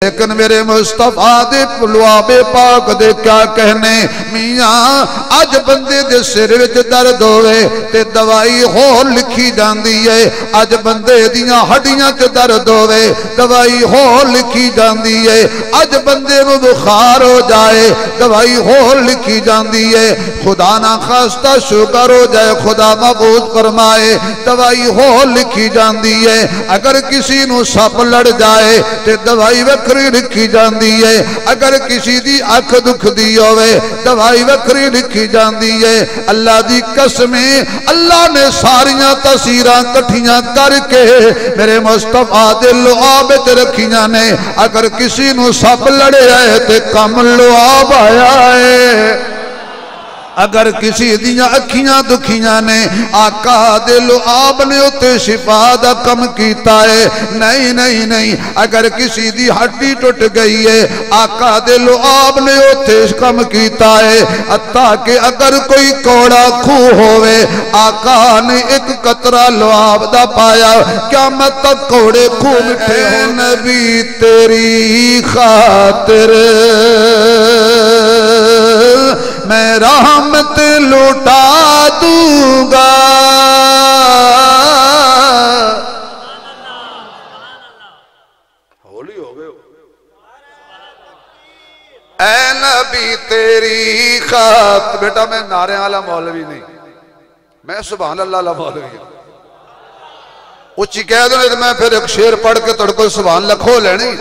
लेकिन मेरे मुस्तफा दे लुआबे पाक दे क्या कहने मियां अज बंदे दे सिर विच दर्द होवे ते दवाई होर लिखी जांदी है। अज बंदे दियां हड्डियां च दर्द होवे दवाई होर लिखी जांदी है। अज बंदे नूं बुखार हो जाए दवाई होर लिखी जांदी है। खुदा ना खास्ता शुगर हो जाए खुदा महफूज फरमाए दवाई होर लिखी जांदी है। अगर किसी नूं सप लड़ जाए ते दवाई वखरी लिखी जाती है। अगर किसी दी अख दुखदी होवे दवाई वखरी लिखी जाती है। अल्लाह दी कसमें अल्लाह ने सारियां तसीरां कठियां करके मेरे मुस्तफा दे लुआब विच रखियां ने। अगर किसी नूं सप लड़िया है ते कम लुआब आया है। अगर किसी दियां अखियां दुखियां ने आका दे लुआब ने उत्ते शिफा दा कम कीता है। नहीं नहीं नहीं, अगर किसी दी हड्डी टुट गई है आका दे लुआब ने उत्ते कम कीता है। अता कि अगर कोई कौड़ा खूह होवे आका ने एक कतरा लुआब दा पाया क़यामत तक कौड़े खूह मिठे हो। नबी तेरी खातिर मैं रहमत लुटा दूंगा। होली हो गए ऐ नबी तेरी खात। बेटा मैं नारे वाला मौलवी नहीं, मैं सुभान अल्लाह वाला मौलवी हूं। उच्ची कह दो तो मैं फिर एक शेर पढ़ के तुहाडे कोल सुभान लखो लेनी।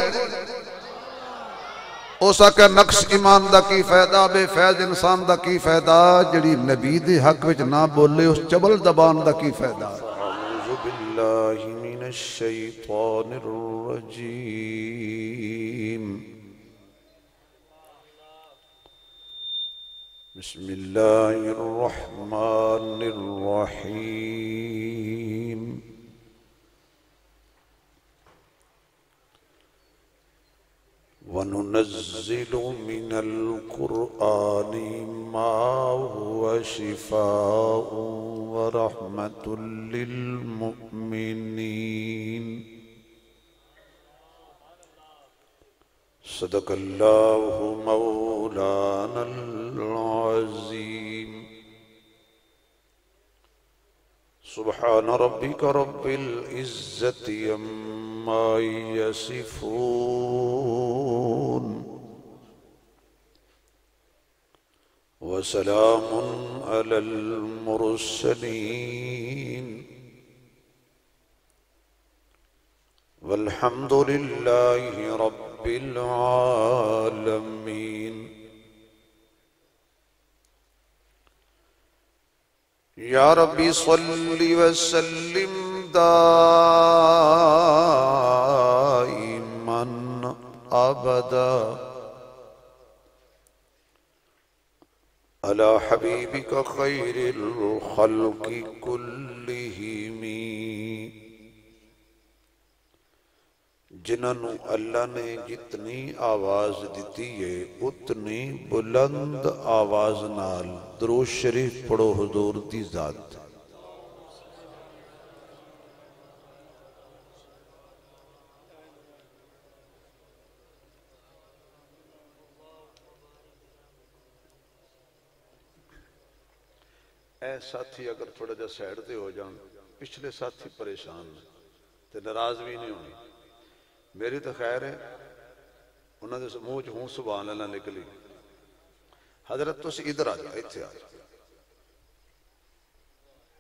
हो सके नक्श ईमान दा की फायदा बेफैज इंसान दा की फायदा जिहड़ी नबी दे हक विच ना बोले उस चबल जबान दा की फायदा। अऊज़ु बिल्लाहि मिनश शैतानिर रजीम। बिस्मिल्लाहिर रहमानिर रहीम। वनुनज़्ज़िलु मिनल क़ुरआनि मा हुवा शिफ़ाउन व रहमतुल लिल मुमिनीन। सदक़ल्लाहु मौलानल अज़ीम। सुब्हान रब्बिका रब्बिल इज़्ज़ति अम्मा यसिफून व सलामुन अलल मुरसलीन वल्हम्दुलिल्लाहि रब्बिल आलमीन। या रब्बी सल्लि व सल्लिम दाइमन अबदा अला हबीबिका खैरिल खल्क़ि कुल्लिहिम। जिन्होंने अल्लाह ने जितनी आवाज दी है उतनी बुलंद आवाज नाल दुरूद शरीफ पढ़ो हुजूर दी जात। ऐ साथी अगर थोड़ा जा साइड ते हो जान, पिछले साथी परेशान ते नाराज भी नहीं होनी। मेरी तो खैर है उन्होंने मुँह च हूँ सुभान अल्लाह निकली। हजरत तुम इधर आ जाओ, इत्थे आ जाओ।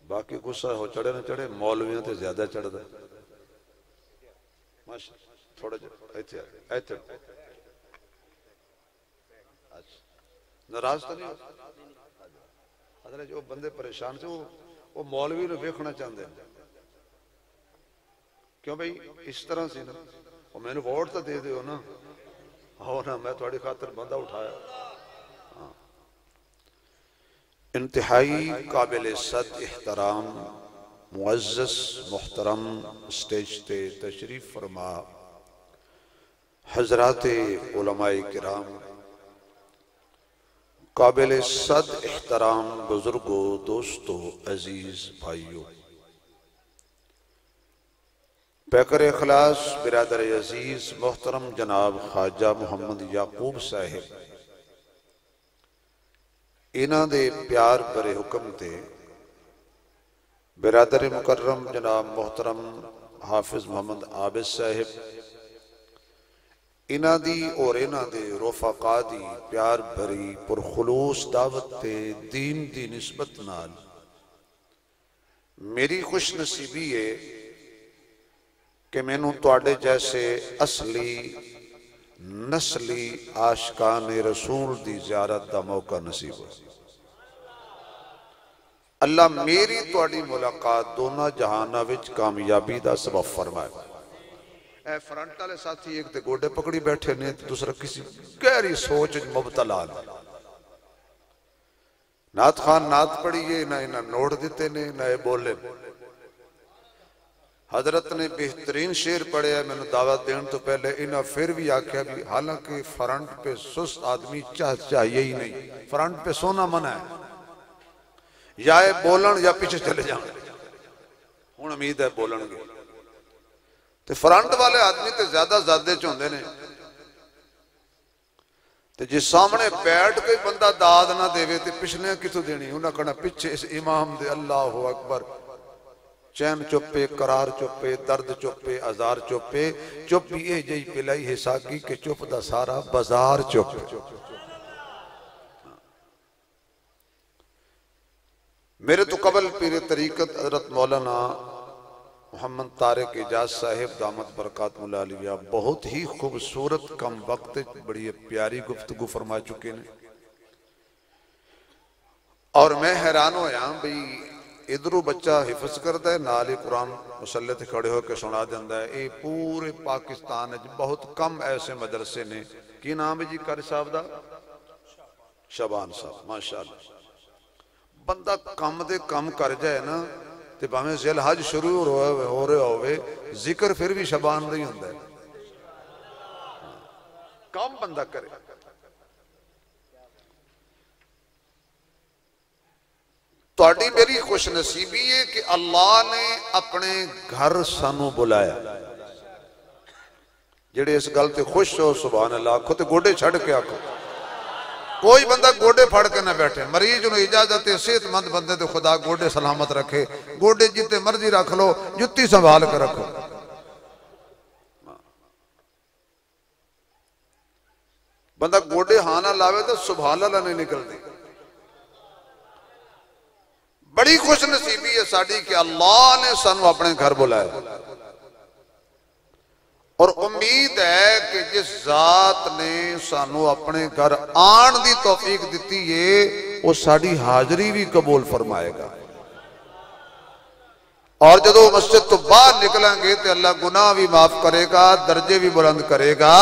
बाकी गुस्सा हो चढ़े ना चढ़े, मौलवियों ते ज्यादा चढ़ता। थोड़ा इत्थे इत्थे नाराज तो नहीं। हजरत जो बंदे परेशान से वो मौलवी ने वेखना चाहते हैं। क्यों भाई इस तरह से ना मैंने वोट तो दे दो ना। हो ना मैं थोड़ी खातर बंदा उठाया। हाँ। इंतहाई काबिल इज़्ज़त एहतराम मुअज़्ज़ज़ मुहतरम स्टेज ते तशरीफ फरमा हजराते उलमाए किराम, काबिल इज़्ज़त एहतराम बुजुर्गों, दोस्तों, अजीज भाइयों, पैकर इखलास बिरादर अजीज मोहतरम जनाब ख्वाजा मुहम्मद याकूब साहिब, इन्हां दे प्यार भरे हुक्म ते बिरादर मुकर्रम जनाब मोहतरम हाफिज मोहम्मद आबिद साहिब, इन्हां दी और इन्हां दे रोफाका दी प्यार भरी पुरखुलूस दावत ते दीन दी निस्बत नाल मेरी खुश नसीबी है कि मैनू तुहाडे जैसे असली नस्ली आशिकान रसूल दी ज़ियारत दा मौका नसीब हो। अल्लाह मेरी तुहाडी मुलाकात दोनों जहाना विच कामयाबी दा सबब फरमाए। ए फ्रंट वाले साथी एक ते गोडे पकड़ी बैठे ने, दूसरा किसी गहरी सोच मुबतला ने। नात खान नात पढ़ी है ना, इन्हें नोट दिते ने ना ये बोले। हजरत ने बेहतरीन शेर पढ़िया मैंने दावत देने तो पहले, इन्हें फिर भी आख्या भी हालांकि फ्रंट पे सुस्त आदमी चाहिए ही नहीं, फ्रंट पे सोना मना है, या ये बोलन या पीछे चले जाए। हुण उम्मीद है बोलणगे ते फ्रंट वाले आदमी तो ज्यादा ज़्यादा च होंदे ने, ते जे सामने बैठ कोई बंदा दाद ना देवे तो पिछले कितों देनी। उन्हें कहना पिछे इस इमाम दे अल्लाह अकबर, चैन चुप्पे, करार चुप्पे, दर्द चुप्पे, आजार चुप्पे, चुप भी ये जी पिलाई है साकी के चुप दा सारा बाजार चुप। मेरे तो कबल पीर तरीकत हजरत मौलाना मोहम्मद तारिक इजाज साहिब दामत बरकातुहुल आलिया बहुत ही खूबसूरत कम वक्त बड़ी प्यारी गुफ्तगू फरमा चुके हैं, और मैं हैरान होया भाई इधरों बच्चा हिफज करता है, नाल ही कुरान मुसल्ले ते खड़े होकर सुना देंदा है। ये पूरे पाकिस्तान बहुत कम ऐसे मदरसे ने। की नाम है जी कारी साहब दा? शबान साहब। माशाअल्लाह, बंदा कम दे कम कर जाए ना, तो भावें जिल हज शुरू हो रहा होवे, जिक्र फिर भी शबान दा ही हुंदा है। कम बंदा करे। तुहाडी मेरी खुश नसीबी है कि अल्लाह ने अपने घर सानू बुलाया। जेड़े इस गल ते खुश हो सुभान अल्लाह आखो, तो गोडे छड़ के आखो। कोई बंदा गोडे फड़ के ना बैठे। मरीज नूं इजाजत है, सेहतमंद बंदे तो खुदा गोडे सलामत रखे, गोडे जिते मर्जी रख लो, जुत्ती संभाल के रखो। बंदा गोडे हाँ ना लावे तो सुभान अल्लाह नहीं निकलती। बड़ी खुश नसीबी है साड़ी कि अल्लाह ने सानू अपने घर बुलाया, और उम्मीद है कि जिस जात ने सानू अपने घर आन दी तौफीक दी है, वो साड़ी हाजरी भी कबूल फरमाएगा। और जो मस्जिद तो बाहर निकलेंगे तो अल्लाह गुनाह भी माफ करेगा, दर्जे भी बुलंद करेगा,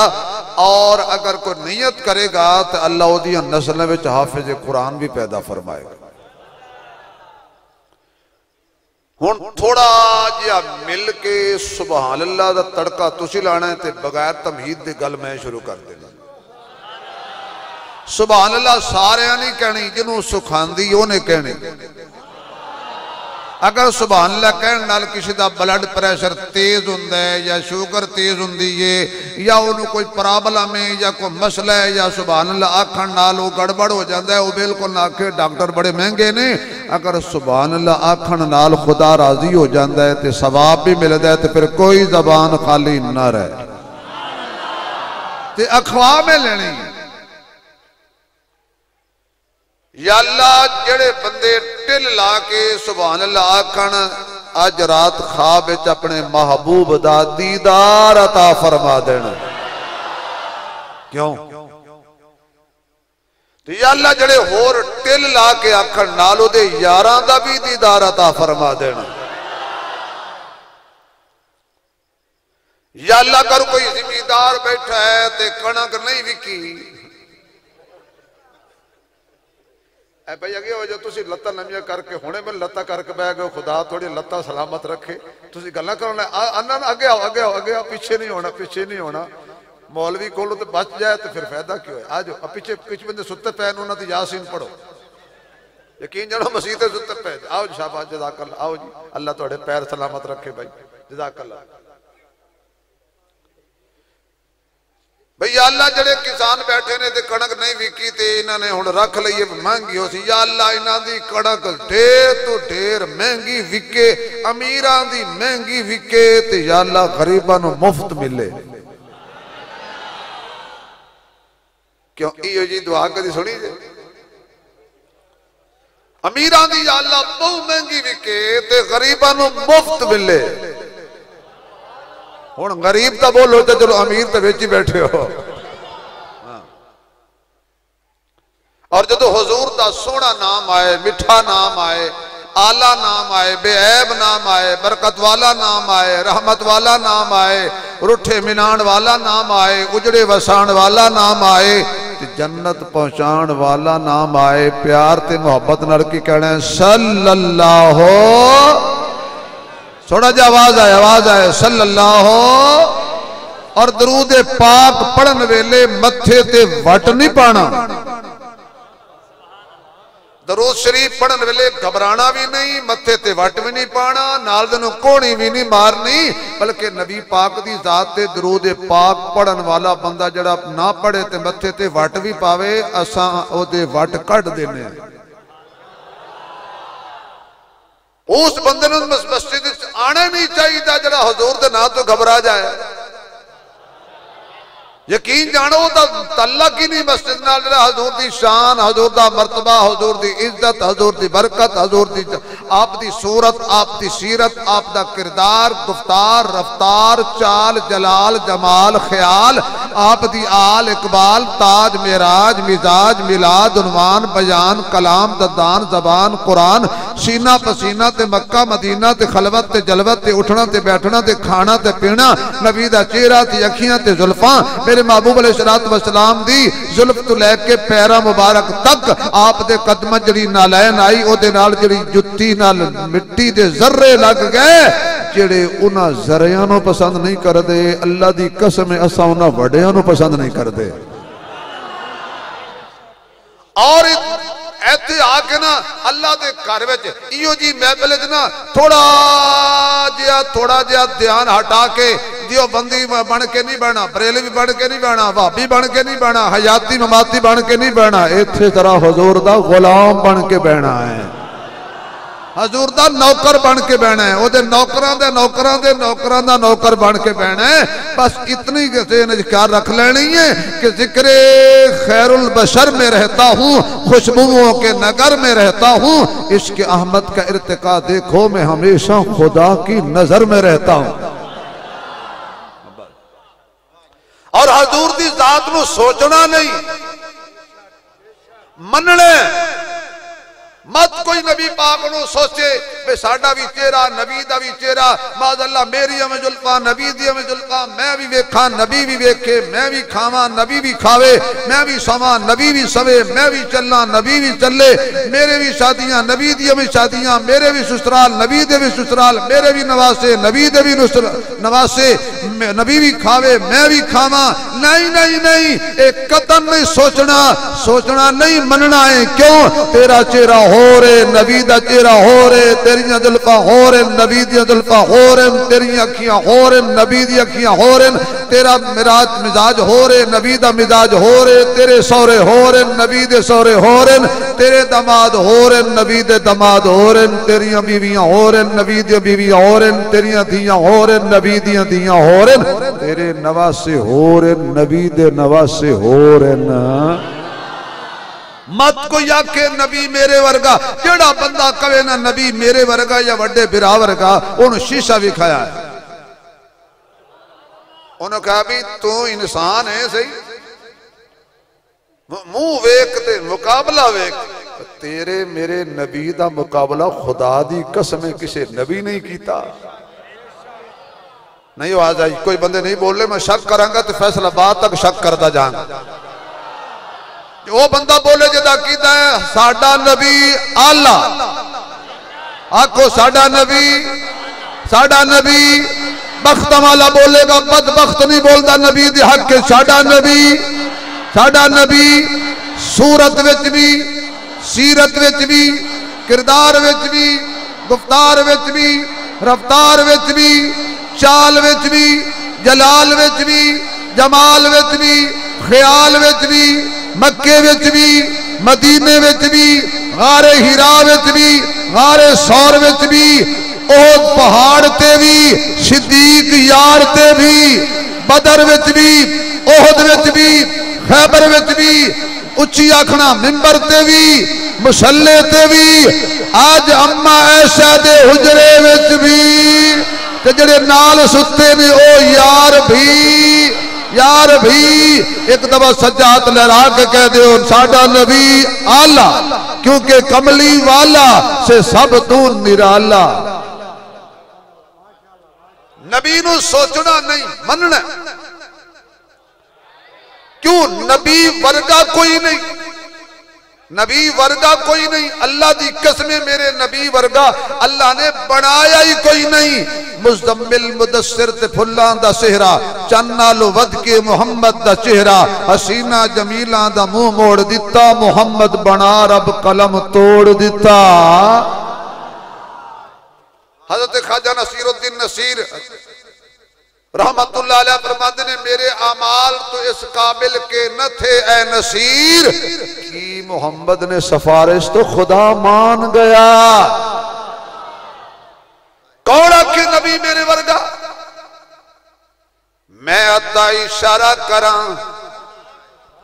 और अगर कोई नियत करेगा तो अल्लाह ओदियां नस्लों में हाफिज कुरान भी पैदा फरमाएगा। हुण थोड़ा जिहा मिल के सुभान अल्लाह दा तड़का तुसी लाना है, ते बगैर तमहीद दी गल मैं शुरू कर देना। सुभान अल्लाह सारियां नहीं कहनी, जिन्हों सुखांदी ओने कहनी। अगर सुभान अल्लाह कहने नाल किसी का ब्लड प्रेशर तेज होंदा है, या शुगर तेज होंदी है, या उन्होंने कोई प्रॉब्लम है या कोई मसला है, या सुभान अल्लाह आखण नाल वो गड़बड़ हो जाता है, वो बिल्कुल ना आखे। डॉक्टर बड़े महंगे ने। अगर सुभान अल्लाह आखण नाल खुदा राजी हो जाता है तो सवाब भी मिलता है, तो फिर कोई जबान खाली ना रहे, तो अखवा में लेनी। या अल्लाह जेड़े बंदे टिल ला के सुभान अल्लाह आखण, अज रात ख्वाब विच अपने महबूब दा दीदार अता फरमा देना। क्यों? तो या अल्लाह जेड़े होर टिल ला के आखण, नाल ओदे यारां दा भी दीदार अता फरमा देना। या अल्लाह कर कोई जिमीदार बैठा है ते कणक नहीं विकी, भाई अगे हो जाओ, तुम लत्तां लंबियां करके हुणे मैं लत्तां करके बह गए, खुदा थोड़ी लत्तां सलामत रखे। तुम गल्लां करना अगे आओ, अगे आओ, अगे आओ, पीछे नहीं होना, पीछे नहीं होना। मौलवी कोलों तो बच जाए तो फिर फायदा क्यों है? आ जाओ पीछे, कुछ बंदे सुते पे उन्होंने यासीन पढ़ो, यकीन जानो मसीह ते सुते पे। आओ शाबाश, जज़ाकल्लाह। आओ जी, अल्लाह थोड़े पैर सलामत रखे भाई, जज़ाकल्लाह। भई या अल्लाह जड़े किसान बैठे ने ते कणक नहीं विकी ते इन्होंने हुण रख लईए महंगी हो सी, या अल्लाह इन्हां दी कणक ढेर तो ढेर महंगी विके, अमीरां दी महंगी विके ते या अल्लाह गरीबां नूं मुफ्त मिले। क्यों इहो जी दुआ कदी सुनी जे? अमीरां दी या अल्लाह बहुत महंगी विके ते गरीबां नूं मुफ्त मिले। हुण गरीब तो बोलो तो चलो, अमीर तो विच ही बैठे हो। और जो हुजूर दा सोहना नाम आए, मिठा नाम आए, आला नाम आए, बेऐब नाम आए, बरकत वाला नाम आए, रहमत वाला नाम आए, रुठे मिनाण वाला नाम आए, उजड़े वसाण वाला नाम आए, जन्नत पहुंचाण वाला नाम आए, प्यार ते मोहब्बत नाल की कहना सल्लल्लाहु, थोड़ा जा आवाज आए सल्लल्लाहु। और दरूद पाक पढ़न वेले मथे ते वट नहीं पाना, दरूद शरीफ पढ़न वेले घबराना भी नहीं, मथे ते वट भी नहीं पाना, नाल दे नूं कोहणी भी नहीं मारनी, बल्कि नबी पाक दी जात ते दरूद पाक पढ़न वाला बंदा जड़ा ना पढ़े ते मथे ते वट भी पावे, असां ओदे वट कढ देने। उस बंदे नूं मस्जिद आना नहीं चाहिए जड़ा हुजूर दे नाम तो घबरा जाए। यकीन जानो तल्लक ही नहीं मस्जिद नाल, जड़ा हुजूर दी शान, हुजूर दा मर्तबा, हुजूर दी इज्जत, हुजूर दी बरकत, हुजूर दी आप दी सूरत, आप दी सीरत, आप दा किरदार, गुफ्तार, रफ्तार, चाल, जलाल, जमाल, ख्याल, आप दी आल, इकबाल, ताज, मेराज, मिजाज, मिलाद, उन्वान, बयान, कलाम, ददान, जबान, कुरान, सीना पसीना ते मक्का मदीना ते खलवत ते जलवत ते उठना ते बैठना ते खाना ते पीना, नबी दा चेहरा ते अखियां ते जुल्फां, मेरे महबूब अलैहिस्सलातु वस्सलाम दी जुल्फ तो लैके पैरा मुबारक तक आप दे कदम जड़ी नालैन आई, ओदे नाल जड़ी जुत्ती नाल मिट्टी दे जर्रे लग गए, जेड़े उन्हां जरियां नूं पसंद नहीं करदे, अल्लाह दी कसम असां उन्हां वड्डियां नूं पसंद नहीं करदे। और इत्थे आके ना अल्लाह दे घर विच इहो जी महफिल च ना थोड़ा जिहा ध्यान हटा के दियो बंदी बन के नहीं बहना, बरेलवी बन के नहीं बहना, भाभी बन के नहीं बहना, हयाती ममाती बन के नहीं बहना, इत्थे जरा हुजूर दा गुलाम बन के बहना है, हजूर दा नौकर बन के बहना है, ओदे नौकरां दे नौकरां दे नौकरां दा नौकर बन के बहना है। बस इतनी ख्याल रख लेनी है कि जिक्रे खैरुल बशर में रहता हूँ, खुशबुओं के नगर में रहता हूँ, इश्क अहमद का इर्तिका देखो मैं हमेशा खुदा की नजर में रहता हूँ। और हजूर दी जात नूं सोचना नहीं, मनने मत कोई नबी पाक नूं सोचे भी साडा भी चेहरा, नबी दा भी चेहरा, माज़अल्लाह मेरी में जुल्फा, नबी दी में जुल्फा, मैं भी वेखा, नबी भी वेखे, मैं भी खावा, नबी भी खावे, मैं भी सवा, नबी भी सवे, मैं भी चलना, नबी भी चले, मेरे भी शादियां, नबी दी भी शादियां, मेरे भी ससुराल, नबी दे भी ससुराल, मेरे भी नवासे, नबी दे भी नवासे, नबी भी खावे, मैं भी खावा। नहीं नहीं नहीं, एक कतन नहीं सोचना, सोचना नहीं, मनना है। क्यों? तेरा चेहरा हो रे, नबी दा चेहरा हो रे, तेरियां जुल्फां हो रे, नबी दी जुल्फां हो रे, तेरियां अखियां हो रे, नबी दी अखियां हो रे, तेरा मिजाज हो रे, नबी दा मिजाज हो रे, तेरे सौरे हो रे, नबी दे सौरे हो रे, तेरे दामाद हो रे, नबी दे दामाद हो रे, तेरियां बीवियां हो रे, नबी दी बीवियां हो रे, तेरियां धीयां हो रे, नबी दियां धीयां हो रे, तेरे नवासे हो रे, नबी दे नवासे हो रे ना। मत कोई आखे नबी मेरे वर्गा, जेड़ा बंदा कहे ना नबी मेरे वर्गा या वड्डे बिरा वर्गा, उन्हें शीशा विखाया है, उन्हें कहा भी तू इंसान है सही, मुंह वेख ते मुकाबला वेख, तेरे मेरे नबी दा मुकाबला खुदा दी कसम किसी नबी नहीं कीता। नहीं आवाज आई? कोई बंदे नहीं बोले, मैं शक करांगा तो फैसला बाद तक शक करता जाऊंगा। वो बंदा बोले जिदा कीता है साडा नबी आला, आखो साडा नबी बख्त वाला बोलेगा, बदबख्त नहीं बोलता नबी दे हक के। साडा नबी सूरत विच भी, सीरत विच भी, किरदार विच भी, गुफ्तार विच भी, रफ्तार विच भी, चाल विच भी, जलाल विच भी, जमाल विच भी, ख्याल विच भी, मक्के विच भी, मदीने विच भी, गारे हिरा विच भी, गारे सौर विच भी, ओहद पहाड़ ते भी, सिद्दीक यार ते भी, बदर विच भी, ओहद विच भी, खैबर विच भी, उच्ची आखना मिंबर ते भी, मुसल्ले ते भी, आज अम्मा ऐशा दे हुजरे विच भी, ते जेड़े नाल सुते ने ओ यार भी एक दफा सज्जा हाथ लहरा के कह दो साडा नबी आला, क्योंकि कमली वाला से सब तू निराला। नबी नू सोचना नहीं, मनना। क्यों? नबी वर्गा कोई नहीं, नबी वर्गा कोई नहीं। अल्लाह दी कसमें मेरे नबी वर्गा अल्लाह ने बनाया ही कोई नहीं। मुज़म्मिल मुदस्सिर ते फुल्लां दा सेहरा, चन्न नालों वध के मुहम्मद दा चेहरा, हसीना जमीलां दा मुंह मोड़ दिता, मुहम्मद बना रब कलम तोड़ दिता। हज़रत ख्वाजा नसीरुद्दीन नसीर रहमतुल्लाह अलैह फरमाते ने मेरे अमाल तो इस काबिल के न थे ए नसीर कि मोहम्मद ने सिफारिश तो खुदा मान गया। कौन आखे नबी मेरे वर्गा? मैं अद्धा इशारा करा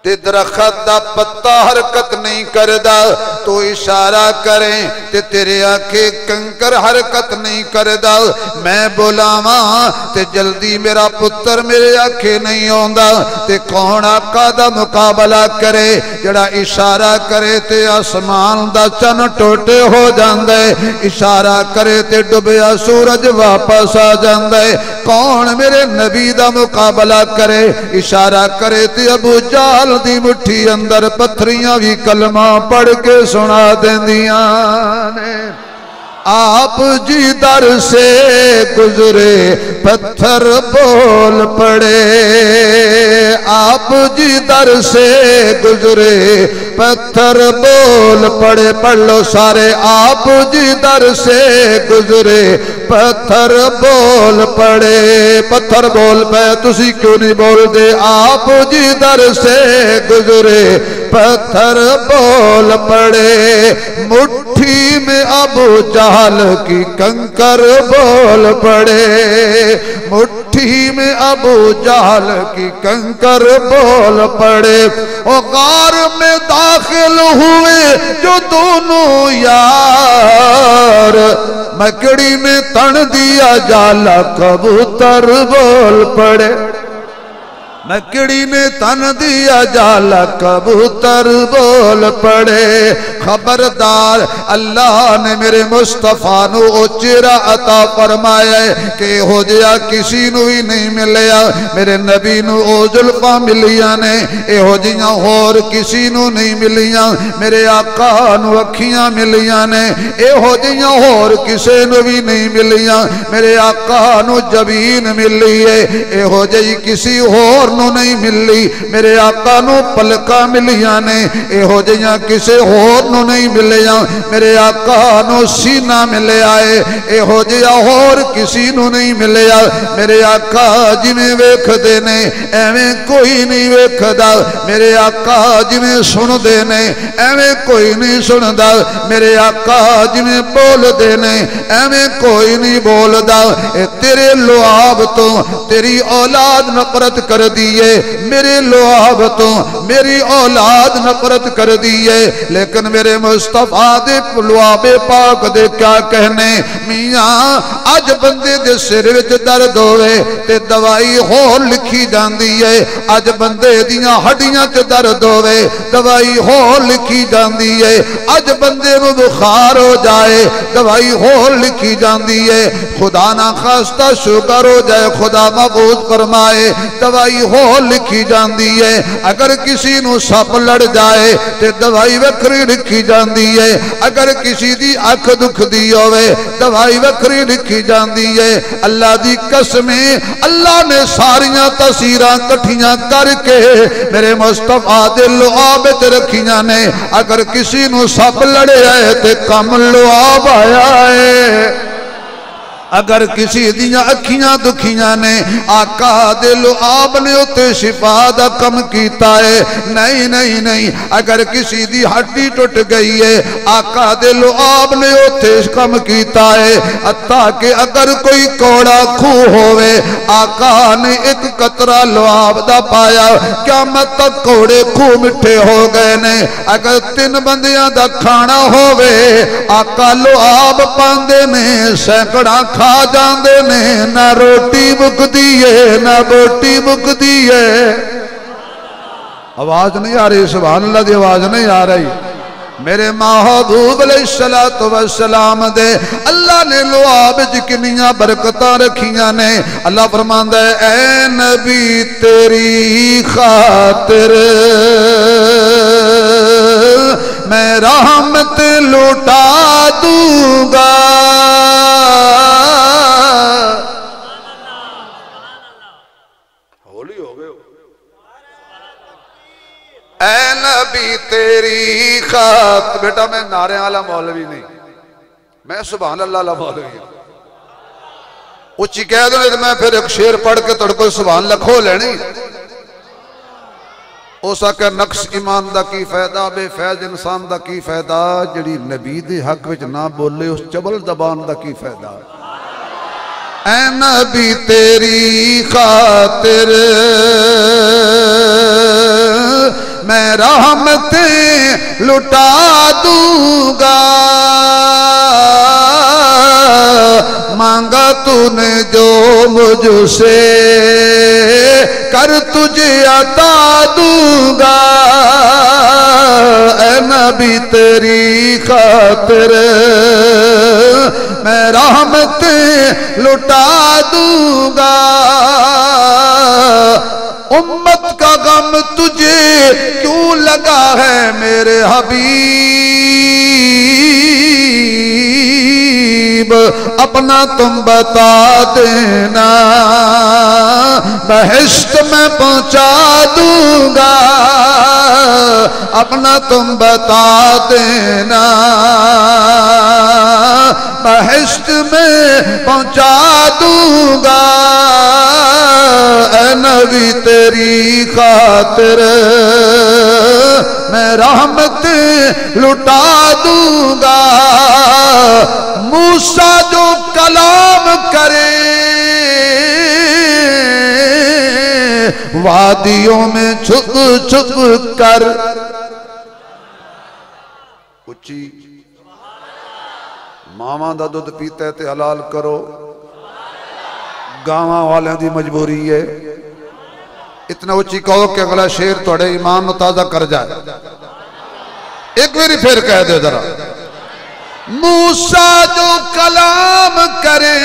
ते दरखत दा पत्ता हरकत नहीं करदा, तो इशारा करें ते तेरे आखे कंकर हरकत नहीं करदा। मैं बुलावा ते जल्दी मेरा पुत्र मेरे आखे नहीं आंदा, ते कौन आका दा मुकाबला करे? जड़ा इशारा करे ते आसमान दा चन टोटे हो जांदा है, इशारा करे ते डुबया सूरज वापस आ जांदा है। कौन मेरे नबी दा मुकाबला करे? इशारा करे ते अबू जाल दी मुट्ठी अंदर पत्थरियां भी कलमा पढ़ के सुना देंदियां ने। आप जी दर से गुजरे पत्थर बोल पड़े, आप जी दर से गुजरे पत्थर बोल पड़े। पढ़ लो सारे, आप जी दर से गुजरे पत्थर बोल पड़े। पत्थर बोल पे तुसी क्यों नहीं बोलते? आप जी दर से गुजरे पत्थर बोल पड़े। मुट्ठी में अबू जहल की कंकर बोल पड़े, मुट्ठी में अबू जहल की कंकर बोल पड़े। और गार में दाखिल हुए जो दोनों यार, मकड़ी में तन दिया जाला कबूतर बोल पड़े। मकड़ी ने तन दिया जाला कबूतर बोल पड़े। खबरदार अल्लाह ने मेरे मुस्तफा नू ओ चेहरा अता फरमाया कि हो जिहा किसी नू भी नहीं मिलिया। मेरे नबी नू ओ जुल्फां मिलियां ने, इहो जिहां होर किसी नू नहीं मिलियां। मेरे आका नू अखियां मिलियां ने, इहो जिहां होर किसे नू भी नहीं मिलियां। मेरे आका नू जबीन मिली है, इहो जही किसी होर नहीं मिली। मेरे आका नू पलका मिलिया ने, इहो जिहां किसे होर नू नहीं मिलिया। मेरे आका नू सीना मिलिया है, इहो जिहा होर किसी नू नहीं मिलिया। मेरे आका जिवें वेखदे ने एवें कोई नहीं वेखदा। मेरे आका जिवें सुनदे ने एवें कोई नहीं सुनदा। मेरे आका जिवें बोलदे ने एवें कोई नहीं बोलदा। तेरे लुआब तो तेरी औलाद नफरत कर दी है, मेरे लुआब तो मेरी औलाद नफरत कर दी है। लेकिन मेरे मुस्तफा दे लुआबे पाक दे क्या कहने। मियाँ अज बंदे दे सिर विच दर्द होवे ते दवाई होर लिखी जाती है। अज बंदे दियां हड्डियां च दर्द होवे दवाई होर लिखी जाती है। अज बंदे नूं बुखार हो जाए दवाई होर लिखी जाती है। खुदा ना खास्ता शुगर हो जाए, खुदा महफूज फरमाए, दवाई होर लिखी जाती है। अगर किसी नू सप लड़ जाए तो दवाई वखरी लिखी जाती है। अगर किसी दी अख दुखदी होवे दवाई वखरी लिखी जाती है। अल्लाह दी कसमें अल्लाह ने सारियां तसीरां कठियां करके मेरे मुस्तफा दे लुआब च रखियां ने। अगर किसी नू सप लड़े है तो कम लुआब आया है। अगर किसी दियां अखियां दुखियां ने आका दे लुआब ने उत्ते शिफा दा कम कीता है। नहीं नहीं नहीं, अगर किसी दी हड्डी टुट गई है आका दे लुआब ने उत्ते कम कीता है। अता कि अगर कोई कौड़ा खूह होवे आका ने एक कतरा लुआब दा पाया, क्या मत तक कौड़े खूह मिठे हो गए ने। अगर 3 बंदियां दा खाना होवे आका लुआब पांदे ने सैकड़ा खा जाते ने, ना रोटी मुकदी है ना बोटी मुकदी है। आवाज नहीं आ रही, सुभान अल्लाह की आवाज नहीं आ रही। मेरे महबूब अलैहिस्सलातु वस्सलाम दे अल्लाह ने लुआब च कितनियां बरकतां रखियां ने। अल्लाह फरमांदा है ऐ नबी तेरी खातिर मैं रहमत लुटा दूंगा। होली हो गए ऐ नबी तेरी खात। बेटा मैं नारे वाला मौलवी नहीं, मैं सुभान अल्लाह वाला मौलवी हूं। उच्ची कह दो तो मैं फिर एक शेर पढ़ के तुड़ को सुभान लखो लेनी। हो सके नक्श ईमान दा की फायदा, बेफैज इंसान दा की फायदा, जिहड़ी नबी दे हक विच ना बोले उस चबल जबान दा की फायदा। ऐ नबी तेरी खातिर मैं रहमतें लुटा दूंगा। मांगा तूने जो मुझसे कर तुझे अता दूंगा। ऐ नबी तेरी खातिर मैं रहमतें लुटा दूंगा। उम्मत का गम तुझे क्यों लगा है मेरे हबीब, अपना तुम बता देना बहिश्त में पहुंचा दूंगा। अपना तुम बता देना बहिश्त में पहुंचा दूंगा। ऐ नबी तेरी खातिर मैं रहमत लुटा दूंगा। मूसा जो कलाम करे वादियों में छुप छुप कर, उच्ची मावा दा दुध पीता है ते हलाल करो, गावां वाले दी मजबूरी है। इतना उच्ची कहो कि अगला शेर थोड़े ईमान को ताजा कर जाए। एक बारी फिर कह दो जरा। मूसा जो कलाम करे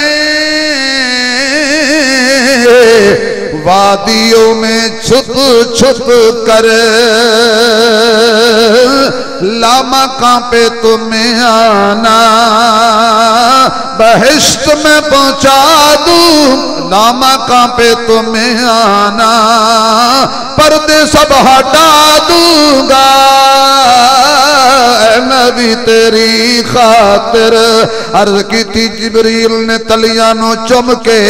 वादियों में छुप छुप कर, लामा कांपे तुम्हें आना बहिश्त में पहुंचा दूं। लामा कांपे तुम्हें आना पर्दे सब हटा दूंगा। नबी तेरी खातिर अर्ज की थी जिब्रील ने तलियां नो चुम के,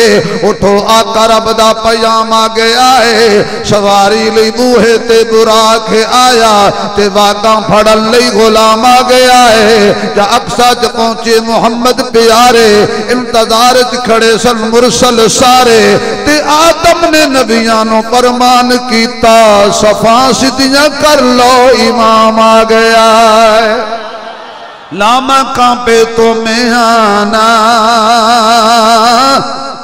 उठो आका रब दा पयाम आ गया है। सवारी लई बूहे ते बुराक आया ते वागा फड़न लई गुलाम आ गया है। जा अक्सा च पहुंचे मुहम्मद प्यारे, इंतजार च खड़े सन मुरसल सारे। ते आदम ने नबियां नो फरमान कीता सफा सिद्धियां कर लो इमाम आ गया है। लामा कांपे तुम्हें आना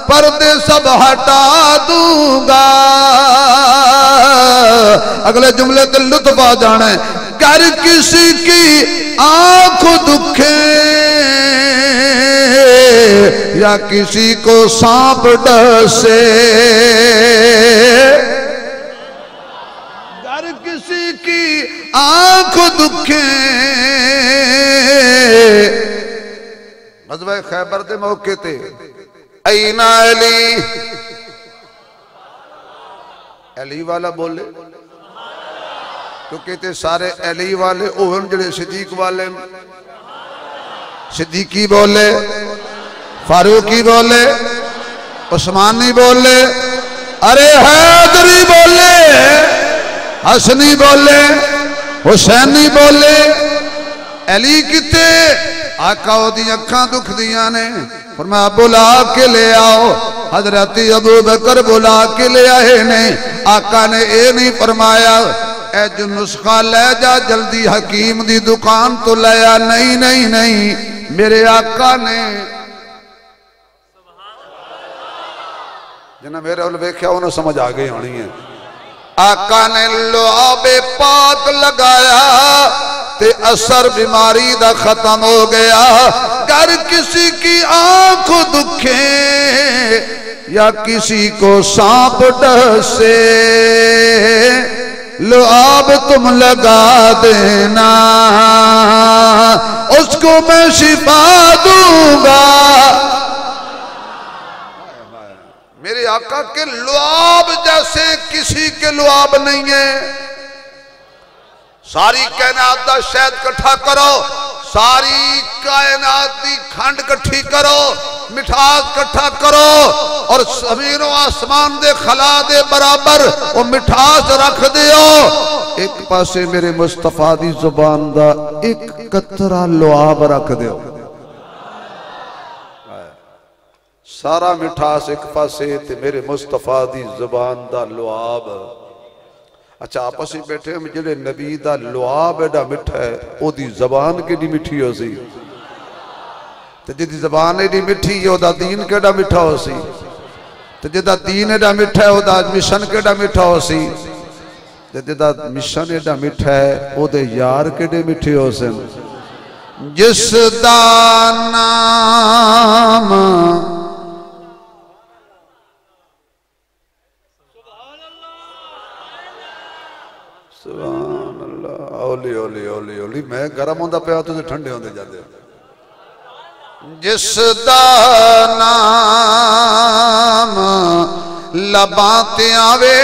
पर्दे सब हटा दूंगा। अगले जुमले के लुत्फ आ जाना है। कर किसी की आंख दुखे या किसी को सांप डसे, कर किसी की आंख दुखे। गज़वा खैबर दे मौके ते ऐना अली, अली वाला बोले क्योंकि ते सारे अली वाले ओहन जड़े सिद्दीक वाले, सिद्दीकी बोले फारूकी बोले, उस्मानी बोले, अरे हैदरी बोले, हसनी बोले, हुसैनी बोले, अली किते? आका ओदी अखां दुखदियां ने, फरमाया बुला के ले आओ। हजरत अबू बकर बुला के ले आए ने। आका ने ये नहीं फरमाया ए जो नुस्खा ले जा जल्दी हकीम दी दुकान तो ले आ, नहीं नहीं नहीं, मेरे आका ने जिन्हें मेरे वाल वेख्या उन्हें समझ आ गई होनी है। आका ने लुआबे पाक लगाया ते असर बीमारी दा खत्म हो गया। कर किसी की आंख दुखे या किसी को सांप डसे, लुआब तुम लगा देना, उसको मैं शिफा दूंगा। मेरे आका के लुआब जैसे किसी के लुआब नहीं है। सारी कायनात का शहद इकट्ठा करो, सारी कायनात की खंड इकट्ठी करो, मिठास इकट्ठा करो और जमीनों आसमान दे खला दे बराबर वो मिठास रख दियो। एक पासे मेरे मुस्तफा दी जुबान दा एक कतरा लुआब रख दियो, सारा मिठास एक पासे ते मेरे मुस्तफा दी जुबान दा लुआब। अच्छा आपस में बैठे हम जेड़े नबी दा लुआब एडा मिठा है, ओदी जबान केडी मिठी हो सी, ते जिदी जबान एडी मिठी है ओदा दीन केड़ा मिठा हो सी, ते जिदा दीन एडा मिठा है ओदा मिशन केड़ा मिठा हो सी, ते जिदा मिशन एडा मिठा है ओदे यार केडे मिठे हो सन। जिस दा नाम सुभान अल्लाह, ओली ओली ओली ओली, मैं गर्म होंदा पिया तुझे ठंडे होंदे जाते हो। जिस दा नाम लबां ते आवे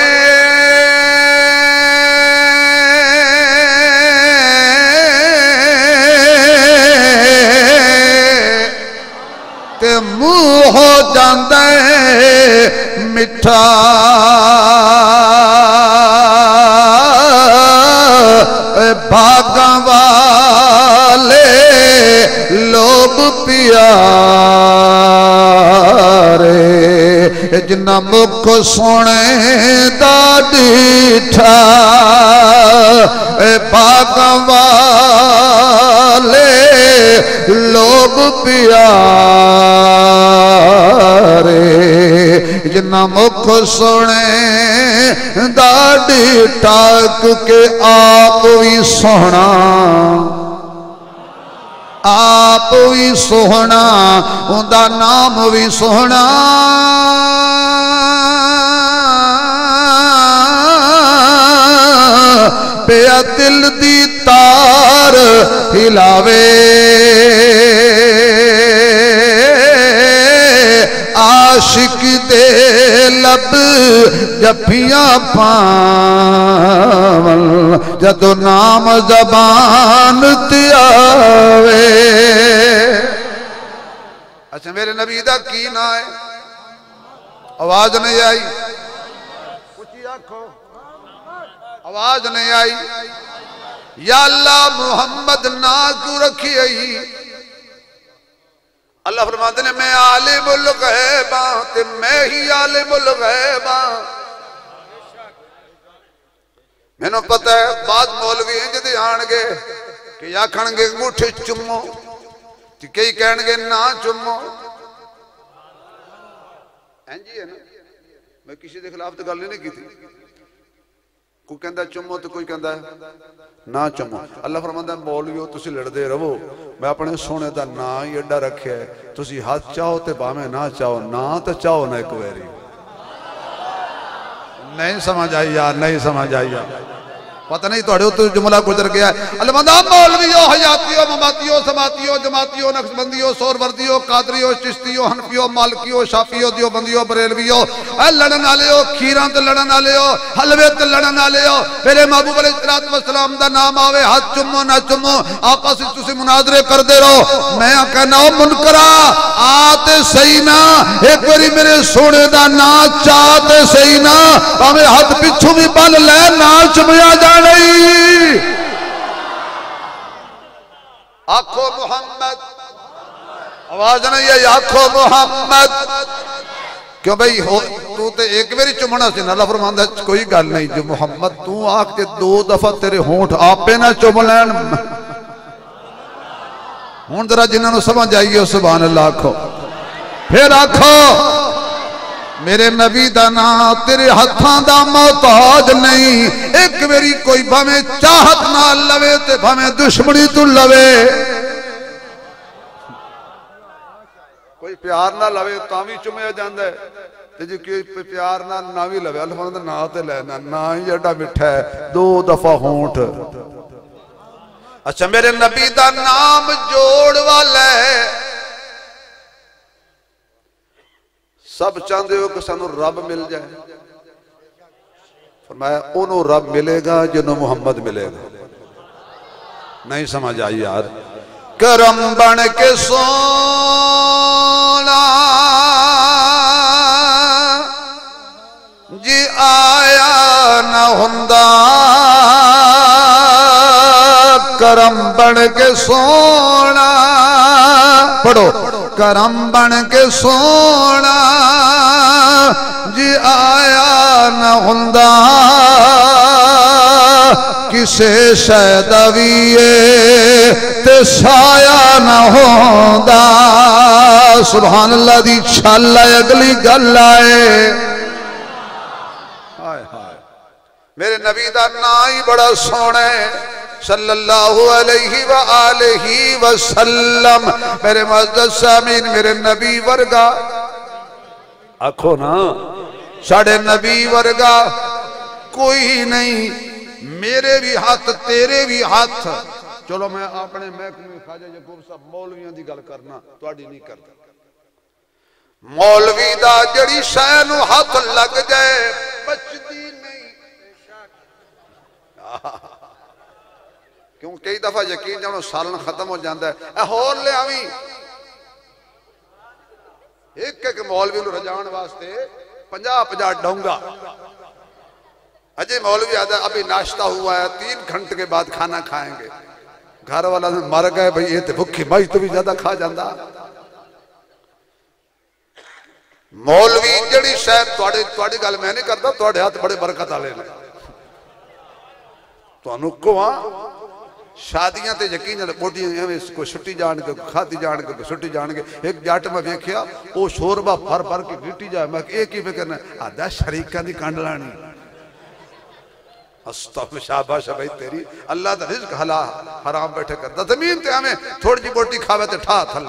ते मुंह हो जांदा है मिठा, भागा वाले लोग प्यारे, जिन्ना मुख सोने दा डिठा, भागा वाले लोग प्यारे, जिन्ना मुख सोने दाढ़ी टाक के आप भी सोहना, आप भी सोहना, उनका नाम भी सोहना। पिया दिल दी तार हिलावे, आशिक दे लब जफियां पावन, जदों नाम जबान ते आवे। अच्छा मेरे नबी दा की ना है? आवाज नहीं आई, कुछ आखो, आवाज नहीं आई। या अल्लाह मुहम्मद ना क्यों रखी आई? अल्लाह फरमाते ने मैं आलिमुल गैब ते मैं ही आलिमुल गैब। मैनू पता है बाद मौलवी इंज आणगे कि आखणगे अंगूठे चुमो, कई कहणगे ना चुमो। इंज है ना, मैं किसी के खिलाफ तो गल नहीं की थी। कोई कहता चुमो तो कोई कहता ना चुमो। अल्लाह फरमांदा मौलवियो तुसी लड़दे रहो, मैं अपने सोने का ना ही एडा रखे है, तुसी हाथ चाहो तो भावें ना चाहो, ना तो चाहो ना एक बारी। नहीं समझ आई यार, नहीं समझ आई यार। पता नहीं थोड़े उत्ते जुमला गुजर गया अलमदा मौलवियो हयातियो ममातियो समातियो जमातियो नक्शबंदियो सोरवर्दियो कादरियो चिश्तियो हनफियो मालकियो शाफियो दियोबंदियो बरेलवियो लड़न वालेओ खीरां ते लड़न वालेओ हलवे ते लड़न वालेओ मेरे महबूब अलैहिस्सलातु वस्सलाम दा नाम आवे हाथ चुमो ना चुमो आपस विच तुसीं मुनाजरे करदे रहो मैं कहना ओ मुनकरा आ ते सही ना एक बारी मेरे सोने दा ना चा ते सही ना भावें हाथ पिछू भी बल ले नाल चुमया जा नहीं आखो मोहम्मद आवाज नहीं है आखो मोहम्मद क्यों भाई हो तू तो एक बारी चुमना सी अल्लाह फरमांदा कोई गल नहीं जो मोहम्मद तू आख के 2 दफा तेरे होंठ आपे ना चुम लैन हुण जरा जिन्हां नूं समझ आई है सुभान अल्लाह आखो फिर आखो मेरे नबी दा नाम तेरे हाथां दा मोहताज नहीं एक बारी कोई भावें चाहत ना लवे ते भावें दुश्मनी तू लवे कोई प्यार ना लवे तां भी चुमया जांदा है ते जे कोई प्यार ना भी लवे अल्लाह फरमांदा ना ते लेना ना ही एडा मिठा है 2 दफा होंठ अच्छा मेरे नबी दा नाम जोड़ वाला है सब चाहते हो कि सानू रब मिल जाए फरमाया ओनू रब मिलेगा जिन्हों मुहम्मद मिलेगा नहीं समझ आई यार करम बन के सोना जी आया न हुंदा करम बन के सोना पढ़ो करम बन के सोना जी आया न हुंदा किसे शैदवीए ते साया न होंदा सुभान अल्लाह दी छल है अगली गल आए हाय हाय मेरे नबी दा नाम ही बड़ा सोहना है सल्लल्लाहु अलैहि व आलिहि वसल्लम मेरे मुअज़्ज़ज़ सामीन मेरे नबी वर्गा आखो ना साढ़े नबी वर्गा कोई नहीं मेरे भी हाथ तेरे भी हाथ चलो मैं अपने महकमे ख्वाजा याकूब साहब मौलवियों की गल करना तुहाडी नहीं करता मौलवी दा जड़ी शै नूं हाथ लग जाए बचदी नहीं क्यों कई दफा यकीन जो सालन खत्म हो जाता है होर ले आवी एक एक मौलवी नूं रजाण वास्ते 50-50 डोंगा अजय मौलवी आता अभी नाश्ता हुआ है 3 घंटे के बाद खाना खाएंगे घर वाला मर गए भाई ये तो भुखी मई तो भी ज्यादा खा जाता मौलवी जड़ी शायद तुहाडी गल मैं नहीं करता तुहाडे हाथ बड़े बरकत वाले ने तुहानू कहां शादियां ते यकीन मोटियां कोई छुट्टी जान के खाती जान के छुट्टी जान के एक जट मैं वेख्या वो शोरबा फर फर के गिटी जाए मैं एक ही करना आधा शरीका दी कंड लानी अस्तगफिर शाबाश भाई तेरी अल्लाह दा रिज़्क हराम बैठे करदा जमीन ते हमें थोड़ी जी बोटी खावे ते ठा थल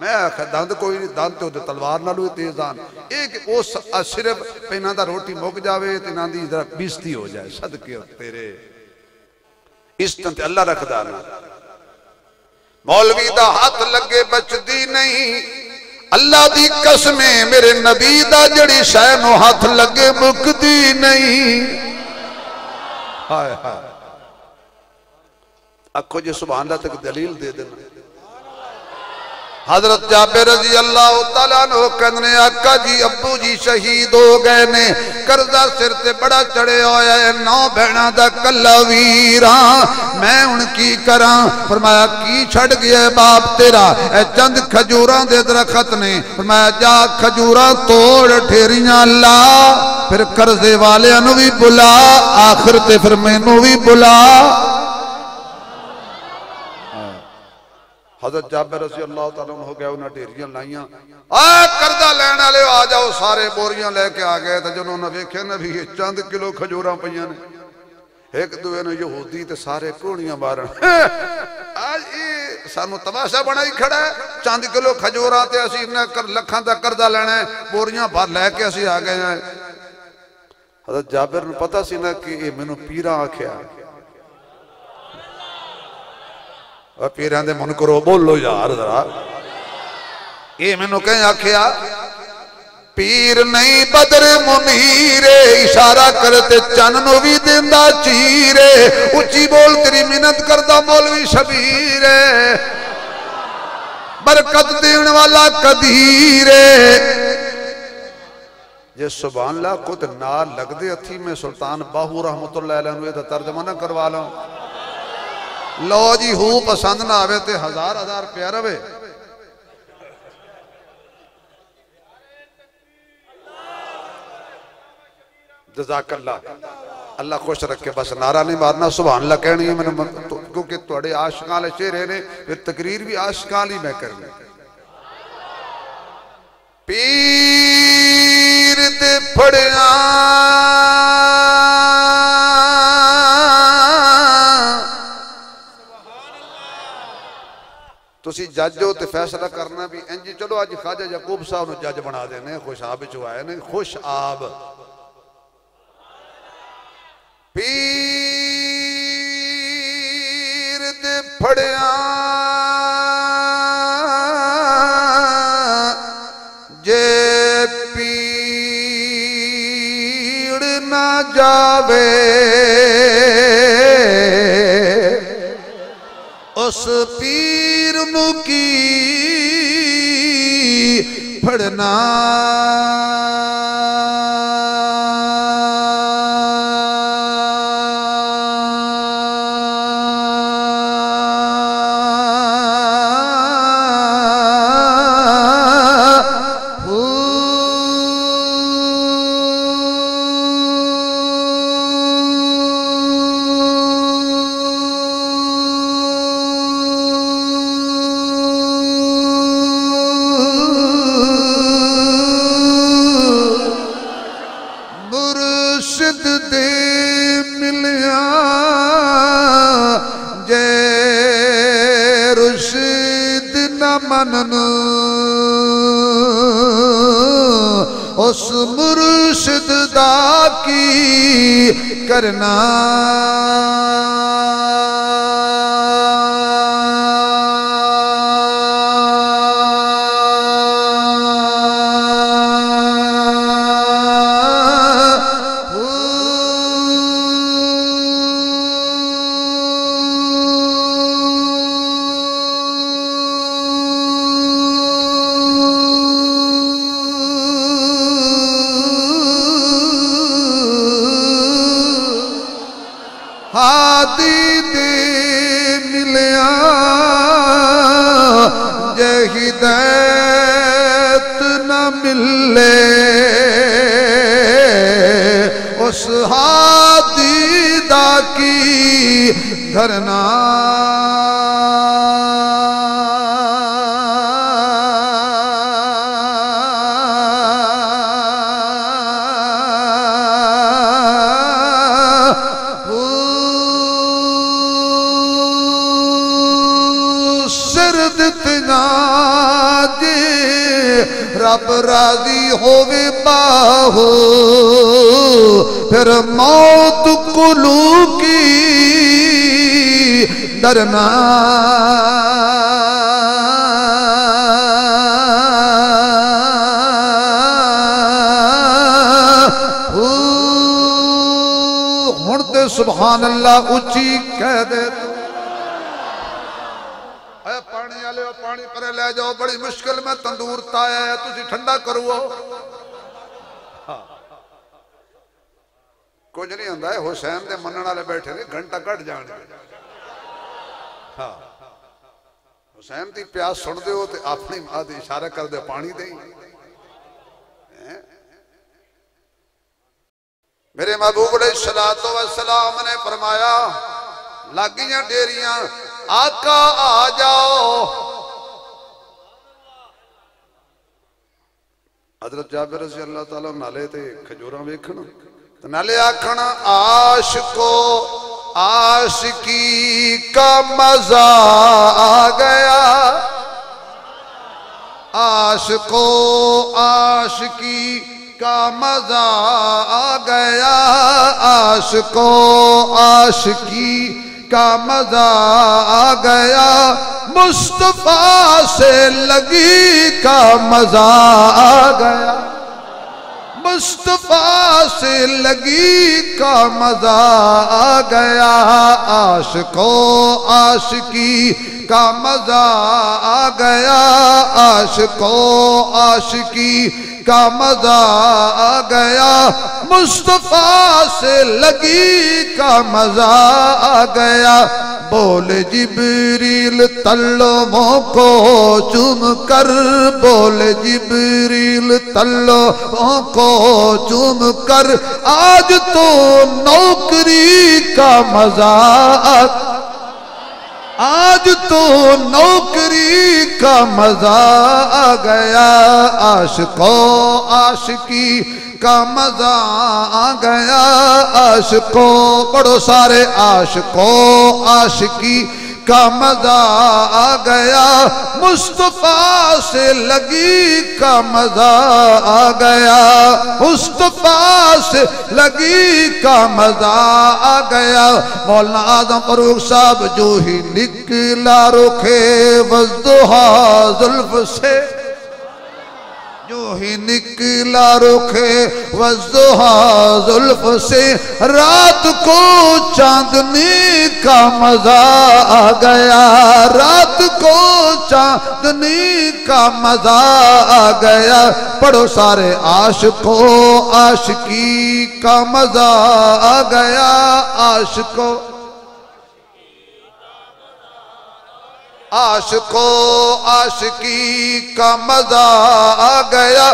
मैं आखा दंद कोई नहीं दंद तो तलवार नालों तेज आन एक उस सिर्फ इन्हां दा रोटी मुक जावे ते इन्हां दी जरा बेइज्जती हो जाए सदके तेरे इज्जत अल्लाह रखदा ना मौलवी दा हाथ लगे बचदी नहीं अल्लाह दी कसम मेरे नबी दा जड़ी शै नूं हाथ लगे मुकदी नहीं हाय हाय आखो जी सुभान अल्लाह तक दलील दे देना हजरत जाबिर रजी अल्लाह तआला अन्हु कहने आका जी अब्बू जी शहीद हो गए ने कर्जा सिर ते बड़ा चढ़े होया है 9 बहना दा कल्ला वीर मैं हुण की करा फरमाया की छड़ गया बाप तेरा ए चंद खजूरां दे दरखत ने फरमाया जा खजूरां तोड़ ढेरियां ला फिर कर्जे वाले नूं भी बुला आखिर ते फिर मैनू भी बुला हज़रत जाबिर रज़ी अल्लाह तआला हो गया उन्हें ढेरियां लाइया कर्जा लैन वाले आ जाओ सारे बोरियां लेके आ गए तो जो उन्होंने वेख्या ना भी चंद किलो खजूरां पईयां ने एक दूए ने यहूदी ते सारे घोड़ियां मारन आज ये सानू तमाशा बनाई खड़ा है चंद किलो खजूरां ते असीं इन्ना लखां दा कर्जा लेना है बोरियां भर लैके असीं आ गए हैं हज़रत जाबिर नूं पता सी ना कि ये मैनू पीरा आख्या। पीरां दे मन करो बोलो यार जरा। ये मैनू कहीं आख्या पीर नहीं बदर मुनीरे, इशारा करते चन नू भी देंदा चीरे, उच्ची बोल तेरी मिन्नत करदा मौलवी शबीर, बरकत देने वाला कदीरे। जे सुभान अल्लाह खुद नाल लगदे हथी में सुल्तान बाहू रहमतुल्लाह अलैह नूं इहदा तर्जमा ना करवा लो। लो जी हू पसंद ना आवे ते हजार हजार रुपया रवे। जज़ाकल्लाह, अल्लाह खुश रखे। बस नारा नहीं मारना, सुभान अल्लाह कहनी है मैंने, क्योंकि थोड़े आशिकां वाले चेहरे ने, फिर तकरीर भी आशिकां वाली मैं करनी। पीर ते फड़िया तुसी जज हो तो फैसला करना भी इंज। चलो अज ख्वाजा याकूब साहब नूं जज बना देने, खुश आब चो आए ने, खुश आब। पीर दे फड़िया जे पीड़ ना जावे, उस पीर नू की फड़ना। उस मुर्शिद दा की करना। हादी दे मिलया जे हिदायत न मिले, उस हादी दा की धरना। रब राजी होवे बाहो, फिर मौत कुलू की डरना। हुण ते सुभान अल्लाह उच्ची कह दे। पानी वाले पानी पर ले जाओ, बड़ी मुश्किल में तंदूर ताया है, तुसी ठंडा करो। कुछ नहीं होंदा है, हुसैन दे मनण वाले बैठे ने, घंटा कट जाने। हाँ, हुसैन दी प्यास सुन दो तो अपनी मां दी इशारा कर दे पानी दे। मेरे महबूब अलैहिस्सलातो वस्सलाम ने फरमाया लागियां डेरियां, आका आ जाओ। हजरत जाबिर रज़ी अल्लाह ताला नाले ते खजूरा वेखण ते नाले आखण आशिको आशिकी का मजा आ गया, आशिको आशिकी का मजा आ गया, आशिको आशिकी का मजा आ गया, मुस्तफा से लगी का मजा आ गया, मुस्तफा से लगी का मजा आ गया, आशिको आशिकी का मजा आ गया, आशिको आशिकी का मजा आ गया, मुस्तफा से लगी का मजा आ गया। बोल जिब्रील तल्लों को चूम कर, बोल जिब्रील तल्लों को चूम कर, आज तो नौकरी का मजा, आज तो नौकरी का मजा आ गया, आशिको आशिकी का मजा आ गया, आशिको पढ़ो सारे, आशिको आशिकी का मजा आ गया, मुस्तफा से लगी का मजा आ गया, मुस्तफा से लगी का मजा आ गया। मौलाना आजम फरूक साहब जो ही निकला रुखे वज़्दुहा जुल्फ से, जो ही निकला रुखे वज़्दुहा जुल्फ से, रात को चांदनी का मजा आ गया, रात को चांदनी का मजा आ गया। पढ़ो सारे, आशिको आशिकी का मजा आ गया, आशिको आशिको आशिकी का मजा आ गया,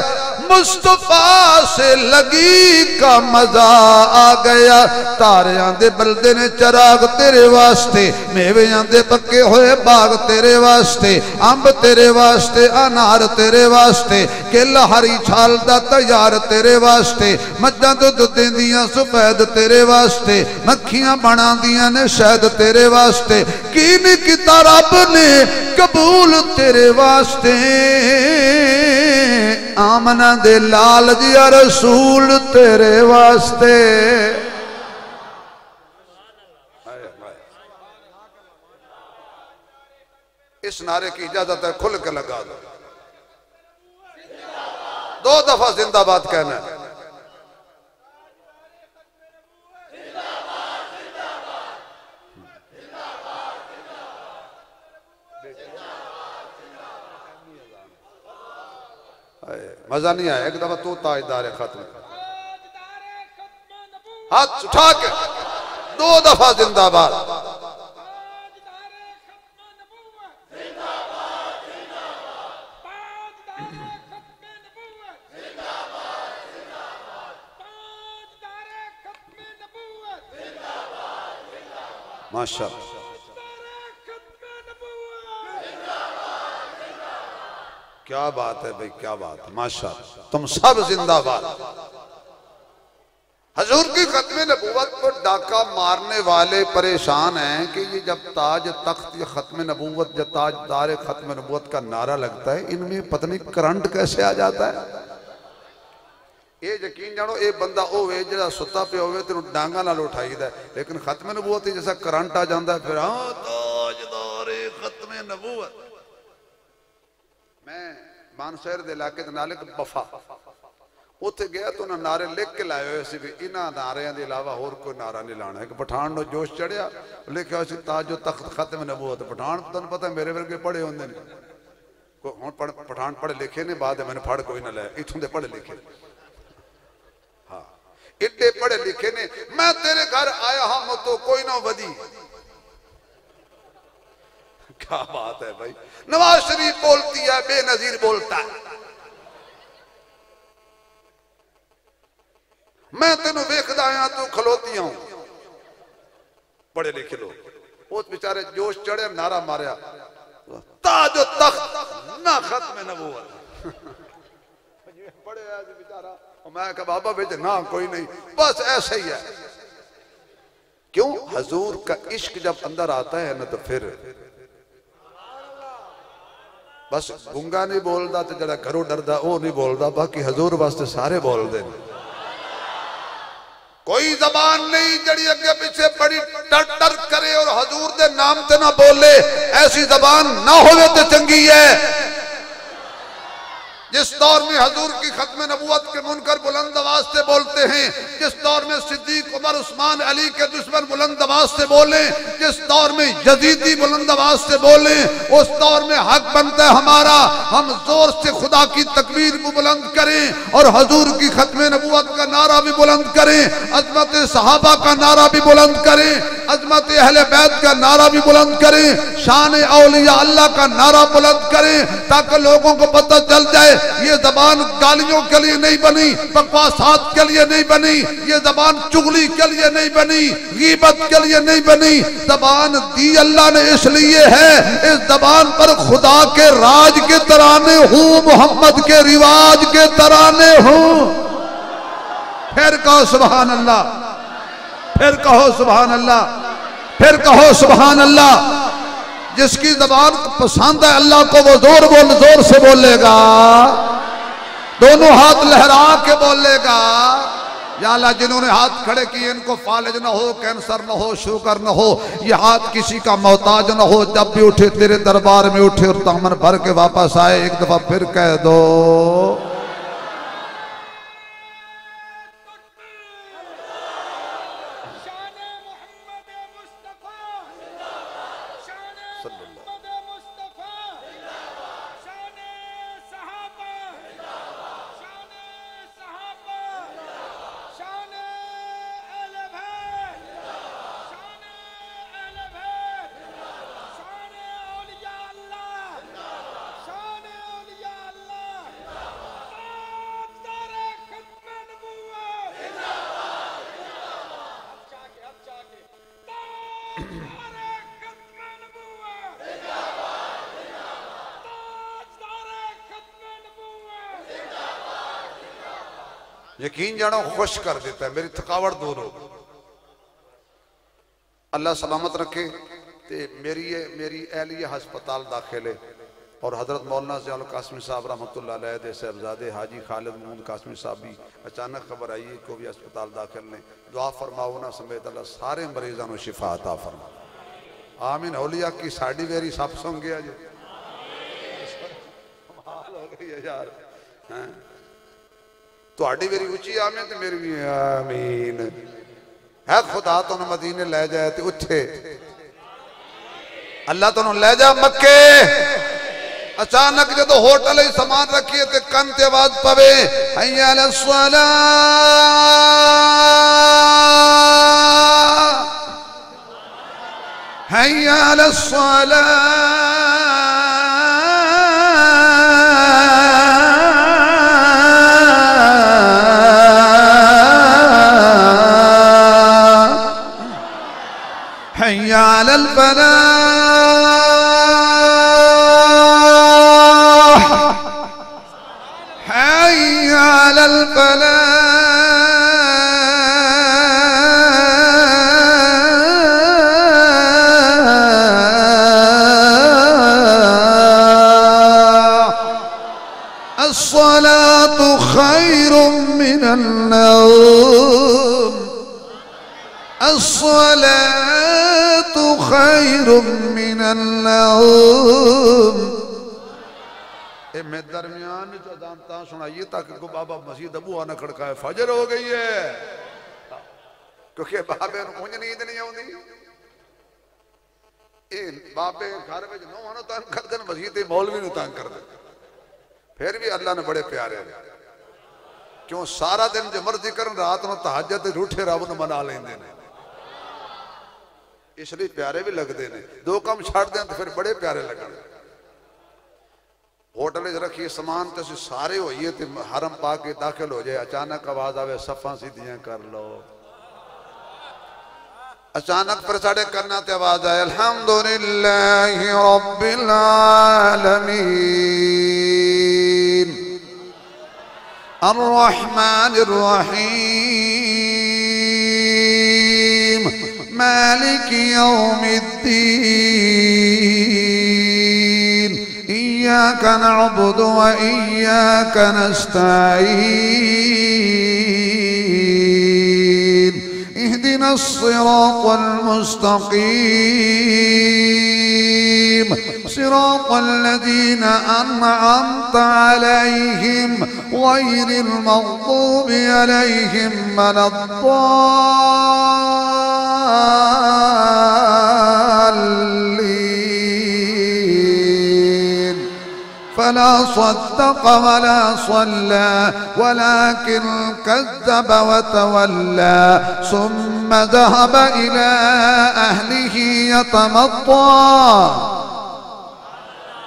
मुस्तफा से लगी का मजा आ गया। तारे आंदे बलदे ने चराग तेरे वास्ते, मेवे आंदे पक्के होए बाग तेरे वास्ते, अंब तेरे वास्ते, अनार तेरे वास्ते, केला हरी छाल दा तैयार तेरे वास्ते, मज्जां दुध देंदियां सफेद तेरे वास्ते, मक्खियां बनांदियां ने शहद तेरे वास्ते। की नहीं कीता रब ने कबूल तेरे वास्ते, आमना दे लाल जिया रसूल तेरे वास्ते। इस नारे की इजाजत है, खुल के लगा दो, 2 दफा जिंदाबाद कहना है। मजा नहीं आया, एक दफा तू ताजदार खत्म, हाथ उठा के 2 दफा जिंदाबाद। माशाअल्लाह, क्या बात है भाई, क्या बात है, माशाअल्लाह, तुम सब जिंदाबाद। हजूर की खत्म नबूवत पर डाका मारने वाले परेशान हैं कि ये जब ताज तख्त या खत्म नबूवत या ताजदार खत्म नबूवत का नारा लगता है, इनमें पता नहीं करंट कैसे आ जाता है। ये यकीन जानो, ये बंदा होवे जिहड़ा सुता पे होवे तेनू डांगा नाल उठाईदा, लेकिन खत्म नबूवत जैसा करंट आ जाता है, फिर हाँ ताजदार खत्म नबूवत। मैं मानशहर के इलाके नाले बफा उत्थे गया तो उन्हें नारे लिख के लाए हुए सी भी इन्हां नारियां के अलावा होर कोई नारा नहीं लाना। एक पठान को जोश चढ़िया, लिखा हो ताजो तख्त खत्म नबूवत। पठान तुहानू पता मेरे वर्गे पढ़े होंदे ने, हुण पठान पढ़े लिखे ने, बाद मैंने फड़ कोई ना लाया, इत्थों दे पढ़े लिखे, हाँ इड्डे पढ़े लिखे ने। मैं तेरे घर आया हम तो कोई ना वदी। क्या बात है भाई, नवाज शरीफ बोलती है, बेनजीर बोलता है। मैं तेनू वेखदा आया, तू खलोती हूं। पढ़े लिखे लोग उस बेचारे जोश चढ़े, नारा मारिया ताजो तख्त ना खत्म नबूवत। पढ़े बेचारा, मैं कहा बाबा बेच ना कोई नहीं, बस ऐसा ही है। क्यों? हजूर का इश्क जब अंदर आता है ना, तो फिर बस गुंगा नहीं बोलता तो जरा घरों डरदा वो नहीं बोलता, बाकी हजूर वास्ते सारे बोलते हैं। कोई जबान नहीं जड़ी अगे पीछे बड़ी टर टर करे और हजूर दे नाम ते ना बोले, ऐसी जबान ना होवे तो चंगी है। जिस दौर में हजूर की खत्म नबूवत के मुनकर बुलंद आवाज से बोलते हैं, जिस दौर में सिद्दीक उमर उस्मान अली के दुश्मन बुलंद आवाज से बोले, जिस दौर में यजीदी बुलंद आवाज से बोले, उस दौर में हक बनता है हमारा हम जोर से खुदा की तकबीर भी बुलंद करें और हजूर की खत्म नबूवत का नारा भी बुलंद करें, अजमत सहाबा का नारा भी बुलंद करें, अजमत अहले बैत का नारा भी बुलंद करें, शान औलिया अल्लाह का नारा बुलंद करें, ताकि लोगों को पता चल जाए ये जबान गालियों के लिए नहीं बनी, बकवासात के लिए नहीं बनी, ये जबान चुगली के लिए नहीं बनी, गीबत के लिए नहीं बनी। जबान दी अल्लाह ने इसलिए है, इस जबान पर खुदा के राज के तराने हूँ, मोहम्मद के रिवाज के तराने हूँ। फिर कहो सुभान अल्लाह, फिर कहो सुभान अल्लाह, फिर कहो सुभान अल्लाह। जिसकी जबान पसंद है अल्लाह को वो जोर से बोलेगा, दोनों हाथ लहरा के बोलेगा। या अल्लाह जिन्होंने हाथ खड़े किए इनको फालिज ना हो, कैंसर ना हो, शुगर ना हो, ये हाथ किसी का मोहताज ना हो। जब भी उठे तेरे दरबार में उठे और दामन भर के वापस आए। एक दफा फिर कह दो यकीन जानो खुश कर देता है, मेरी थकावट दूर हो। अल्लाह सलामत रखे। ते मेरी एहलिया हस्पताल दाखिल है और हजरत मौलाना ज़ियाउल कासमी साहब रहमतुल्लाह अलैह दे साहबजादे हाजी खालिद महमूद कासमी साहब भी अचानक खबर आई को भी अस्पताल दाखिल ने। दुआ फरमाओ ना समेत अल्लाह सारे मरीजों को शिफा अता फरमा। आमीन। औलिया की साड़ी वेरी सब सुन गया जी, कमाल हो गई है यार। थोड़ी मेरी उची आमीन ते मेरी भी आमीन है। खुदा तुम मदीने ले जाए ते उठे अल्लाह तुम ले जा मक्के। अचानक जो होटल ही सामान रखिए ते कन ते आवाज पवे हैया अला सलाह, हैया अला सलाह। हैया अलल फलाह, हैया अलल फलाह। अस्सलातु खैरुम मिनन नौम, अस्सलातु खैरुम मिनन नौम। मैं दरमियान में जो जानता सुनाइए ताकि को बाबा मस्जिद अबू आना खड़काए फजर हो गई है, क्योंकि बाबे को कुछ नींद नहीं आती। बाबे घर में नौहां तंग कर देन, मस्जिद मौलवी तंग कर दे। फिर भी अल्लाह ने बड़े प्यारे क्यों सारा दिन जो मर्जी करन, रात में तहज्जुद रूठे रब नूं मना लेंदे ने, इसलिए प्यारे भी लगते हैं। दो काम छड़ दें तो फिर बड़े प्यारे लगन। होटल रखिए सामान तो सारे होइए तो हरम पा के दाखिल हो जाए, अचानक आवाज आवे सफा सीधियां कर लो। अचानक पर साढ़े करना ते आवाज आए अल्हम्दुलिल्लाहि रब्बिल आलमीन अर्रहमानिर रहीम मालिक यौमिद्दीन इय्याका नअबुदु व इय्याका नस्तईन इहदिनस सिरातल मुस्तकीम सिरातल लज़ीना अन्अमता अलैहिम गैरिल मग़दूबि अलैहिम वलद्दाल्लीन फला सद्दक़ वला सल्ला वलाकिन कज़्ज़ब वतवल्ला सुम्मा ज़हब इला अहलिही यतमत्ता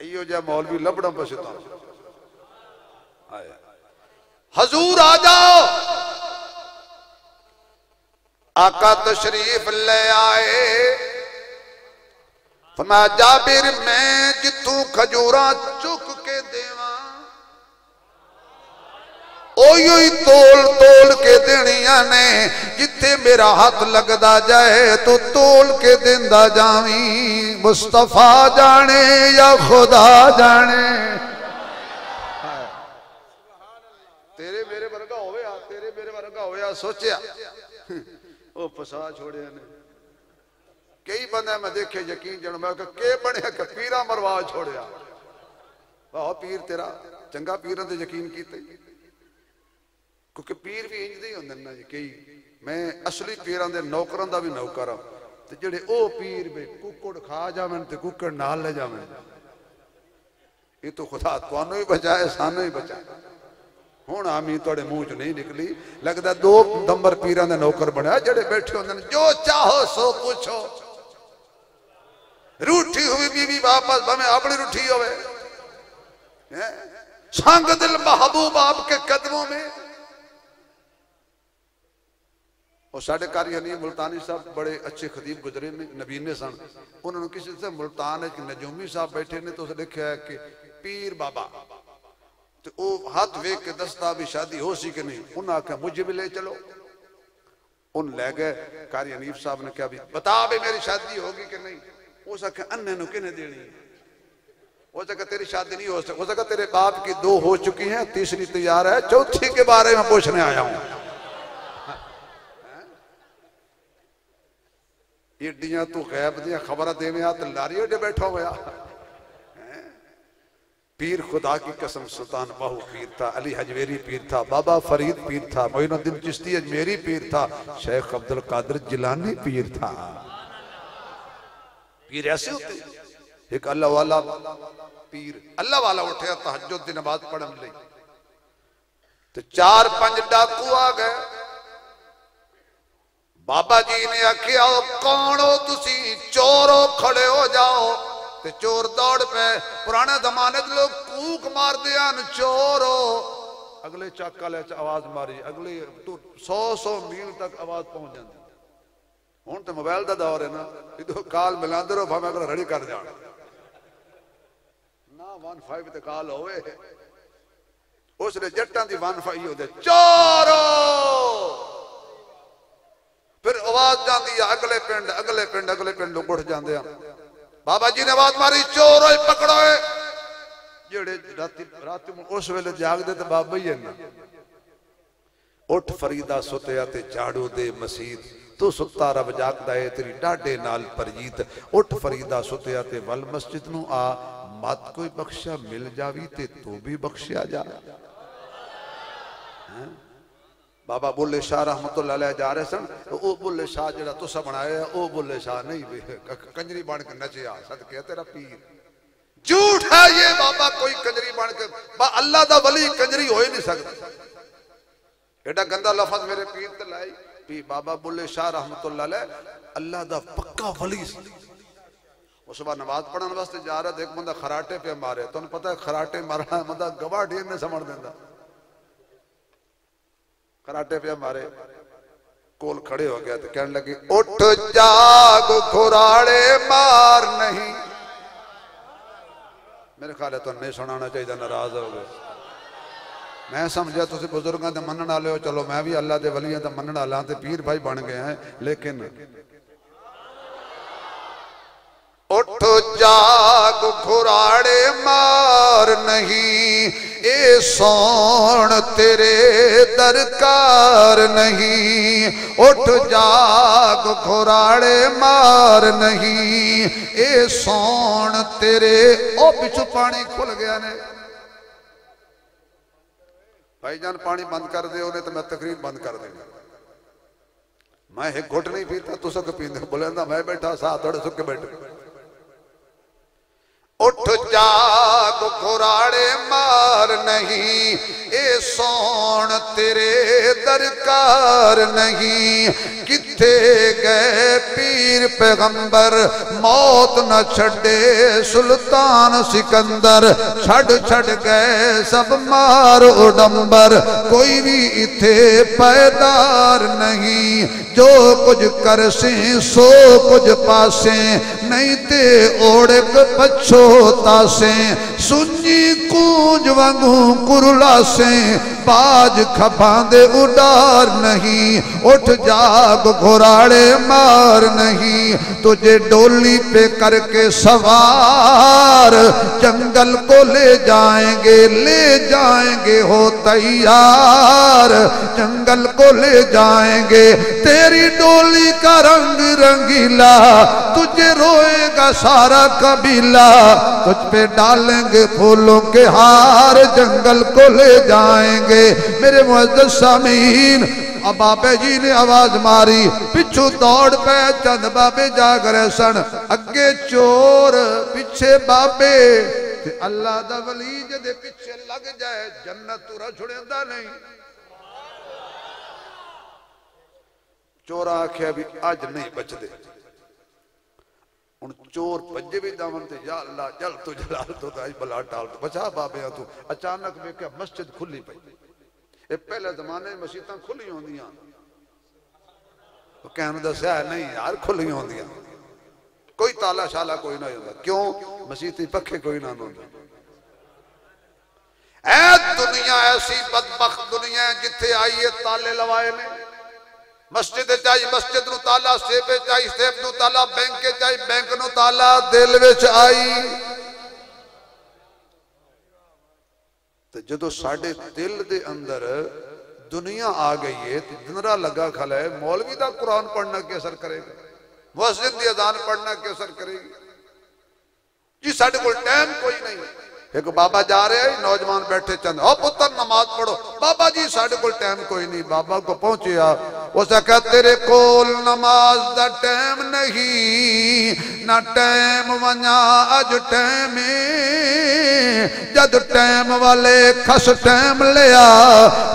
इयो जा मौलवी लबड़ा बसता हजूर आ जाओ आका तशरीफ ले आए फरमाया जाबिर मैं जिथों खजूरा चुक के देवा ओही तोल तोल के देनिया ने जिथे मेरा हाथ लगदा जाए तो तोल के देंदा जावी मुस्तफा जाने या खुदा जाने तेरे मेरे वर्गा होया तेरे मेरे वर्गा होया सोचा ओ फसा छोड़े ने कई बंदे मैं देखे यकीन जन मैं के बने के पीरा मरवा छोड़या वाह पीर तेरा चंगा पीर ते यकीन कीते क्योंकि पीर भी इंजदे ही होंदे ना जी कई मैं असली पीरां दे नौकरां दा भी नौकर हां ते जेड़े ओ पीर बे कुक्कड़ खा जावन ते कुक्कड़ नाल ले जावन ये तो खुदा तुहानू ही बचाए सानू ही बचाए हुण आमी तुहाडे मुंह च नहीं निकली लगदा दो नंबर पीरां दे नौकर बनया जेड़े बैठे होंदे ने जो चाहो सो पूछो रूठी हुई बीवी वापस भावें अपनी रूठी होवे संग दिल महबूब आपके कदमों में और साढ़े कारी मुल्तानी साहब बड़े अच्छे खतीब गुजरे ने नबीने सन उन्होंने किसी से मुल्तान नजूमी साहब बैठे ने तो उसे लिखा है कि पीर बाबा तो वो हाथ वेख के दसता भी शादी हो सी कि नहीं उन्हें आख्या मुझे भी ले चलो उन ले गए कारी हनीफ साहब ने क्या भी बता भी मेरी शादी होगी कि नहीं उस आख्या अन्ने नु किने देनी हो सका तेरी शादी नहीं हो सका तेरे बाप की दो हो चुकी हैं तीसरी तैयार है चौथी के बारे में पूछने आया हूं एडियां तू गैब दियां खबर देने आ लारी ओडे बैठा होया पीर खुदा की कसम सुल्तान बाहू पीर था अली हजवेरी पीर था बाबा फरीद पीर था मोइनुद्दीन चिश्ती अजमेरी पीर था शेख अब्दुल कादिर जिलानी पीर था पीर ऐसे होते एक अल्लाह वाला पीर अल्लाह वाला उठे तहज्जुद दी नमाज पढ़न लई तो 4-5 डाकू आ गए बाबा जी ने आख्या कौन हो तुसी चोरो खड़े हो जाओ ते चोर दौड़ पे पुराने जमाने के लोग कूक मार दिया चोरो अगले चक वाले आवाज मारी अगले 100 मील तक आवाज पहुंच जाती हुण तो मोबाइल का दौर है ना इधर काल मिलांदे रहो भावें अगला रड़ी कर जान ना 15 ते काल होवे उसने जट्टां दी 15 होदे चोरो फिर आवाज जाती है अगले पिंड लोग उठ जाते हैं बाबा जी ने आवाज मारी चोरो पकड़ो जेड़े रात उस वेले जागदे तो बाबा ही है ना उठ फरीदा सुतिया ते झाड़ू दे मसीत तू सुता रब जागदा है तेरी डाडे नाल परजीत उठ फरीदा सुतिया ते वल मस्जिद नू आ मत कोई बख्शा मिल जावी ते तू भी बख्शिया जा बाबा बुल्ले शाह रहमतुल्लाह अलैह जा रहे सन तो वो बुल्ले शाह जेड़ा तुसा बनाया वो बुल्ले शाह नहीं कंजरी बन के नचिया सदके तेरा पीर झूठ है ये बाबा कोई कंजरी बन के अल्लाह दा वली कंजरी हो ही नहीं सकता एडा गंदा लफज मेरे पीर ते लाई। पी बाबा बुल्ले शाह रहमतुल्लाह अलैह अल्लाह दा पक्का वली सी। उस बार नमाज पढ़ने वास्ते जा रहा था, एक बंदा खराटे पे मारे। तुहानू पता है खराटे मारना बंदा गवाह ने समझ देंदा। खराटे पे मारे, कोल खड़े हो गया तो कहने लगे उठ जाग खुराड़े मार नहीं। मेरे ख्याल है तो नहीं सुनाना चाहिए, नाराज हो गए। मैं समझा तुम बुजुर्गों के मनण वाले हो, चलो मैं भी अल्लाह के वलियां का मनण वाला ते पीर भाई बन गए हैं। लेकिन उठ जाग खुराड़े मार नहीं, ए सोन तेरे दरकार नहीं। उठ जाग खुराड़े मार नहीं, ए सोन तेरे। ओ पिछू पानी खुल गया ने। भाईजान पानी बंद कर दे, उन्हें तो मैं तकरीर बंद कर देगा। मैं एक घुट नहीं पीता, तू सुख पींदे। बोले मैं बैठा साथ थोड़े सुख बैठे। उठ जाग खुराड़े मार नहीं, ए सोन तेरे दरकार नहीं। किथे गए पीर पैगंबर, मौत न छड़े सुल्तान सिकंदर। छड़ छड़ गए सब मार उडंबर, कोई भी इथे पैदार नहीं। जो कुछ कर से सो कुछ पासे, नहीं ते ओढ़क पछोता से। सुनी कूंज वांगू कुरला से, बाज खपांदे उडार नहीं। उठ जाग घोराड़े मार नहीं, तुझे डोली पे करके सवार जंगल को ले जाएंगे हो तैयार। जंगल को ले जाएंगे, तेरी डोली का रंग रंगीला, तुझे रोएगा सारा कबीला। तुझ पे डालेंगे फूलों के हार, जंगल को ले जाएंगे। मेरे मुअज़्ज़ज़ सामीन, अब बाबे जी ने आवाज मारी, पिछू दौड़ पे चंद बाबे जाग रहे सन। अगे चोर पिछे बाबे, अल्लाह दा वली जदे पिछे लग जाए जन्नत तुरा छुड़ेंदा नहीं। चोर आख्या भी अज नहीं बचदे। हुण चोर भजे भी दामन ते, या अल्लाह जल तू जलाल तू अज बला टाल तू बचा बाबे तू। अचानक वेख्या मस्जिद खुली पई। ये पहले जमाने मसीतां खुली होंदियां, कहने दस्या नहीं यार खुली होंदियां, कोई ताला शाला कोई ना होंदा। क्यों? मसीती पखे कोई ना होंदा। ऐ दुनिया ऐसी बदबख्त दुनिया है जिथे आईए ताले लवाए ने। मस्जिद चाहिए मस्जिद नु ताला, सेबे चाहिए सेब नु ताला, बैंक चाहिए बैंक नु ताला, दिल विच आई। तो जो साडे दिल दे अंदर दुनिया आ गई है, तो जिंदरा लगा खला है। मौलवी दा कुरान पढ़ना क्या असर करेगा? मस्जिद दी अजान पढ़ना क्या असर करेगी जी? साडे कोल टाइम कोई नहीं। एक बाबा जा रहे हैं, नौजवान बैठे चंद, ओ पुत्र नमाज पढ़ो। बाबा जी साडे कोल टाइम कोई नहीं। बाबा को पहुंचिया, उसने कहा तेरे कोल नमाज दा टाइम नहीं, ना टाइम वना अज टाइम जद टाइम वाले खस टाइम लिया,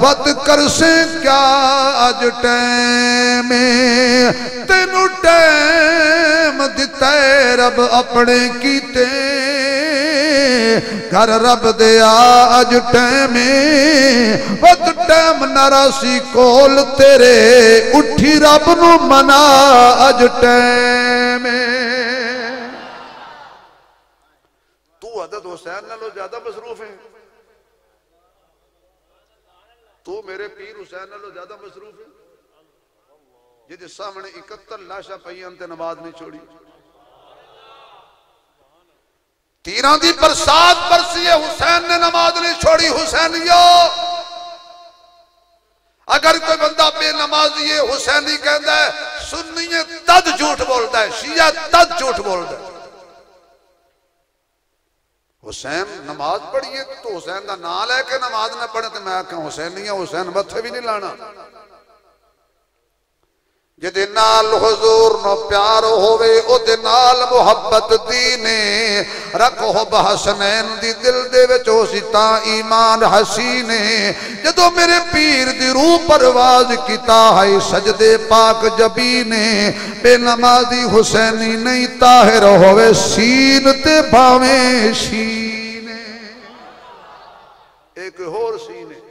वत कर से क्या अज टाइम। तेनू टाइम दिता रब अपने कीते, घर रब दिया अज टाइम। वत टाइम नरासी कोल तेरे, उठी रब नू मना अज टाइम। तू हज़रत हुसैन नालों ज्यादा मसरूफ है, तू मेरे पीर हुसैन नालों ज्यादा मसरूफ है। जिहदे सामने 71 लाशा पईयां ते नमाज नहीं छोड़ी। तीरां दी बरसात बरसी है, हुसैन ने नमाज नहीं छोड़ी। हुसैनियो, अगर कोई बंदा बेनमाजी है हुसैनी कहता है, सुन्नी तद झूठ बोलता है, शिया तद झूठ बोलता है। हुसैन नमाज पढ़िए तो हुसैन का नाम लैके नमाज ना पढ़े तो मैं आख्या हुसैनी है, हुसैन मत्थे भी नहीं लाना। जिहदे नाल हुजूर नो प्यार होवे ओदे नाल मुहब्बत दीने रखो हसनैन दी दिल दे विच होसी तां ईमान हसीने जदों मेरे पीर दी रूह परवाज कीता है सजदे पाक जबीने बेनमाजी हुसैनी नहीं ताहिर होवे सीन ते भावें शीने एक होर सीने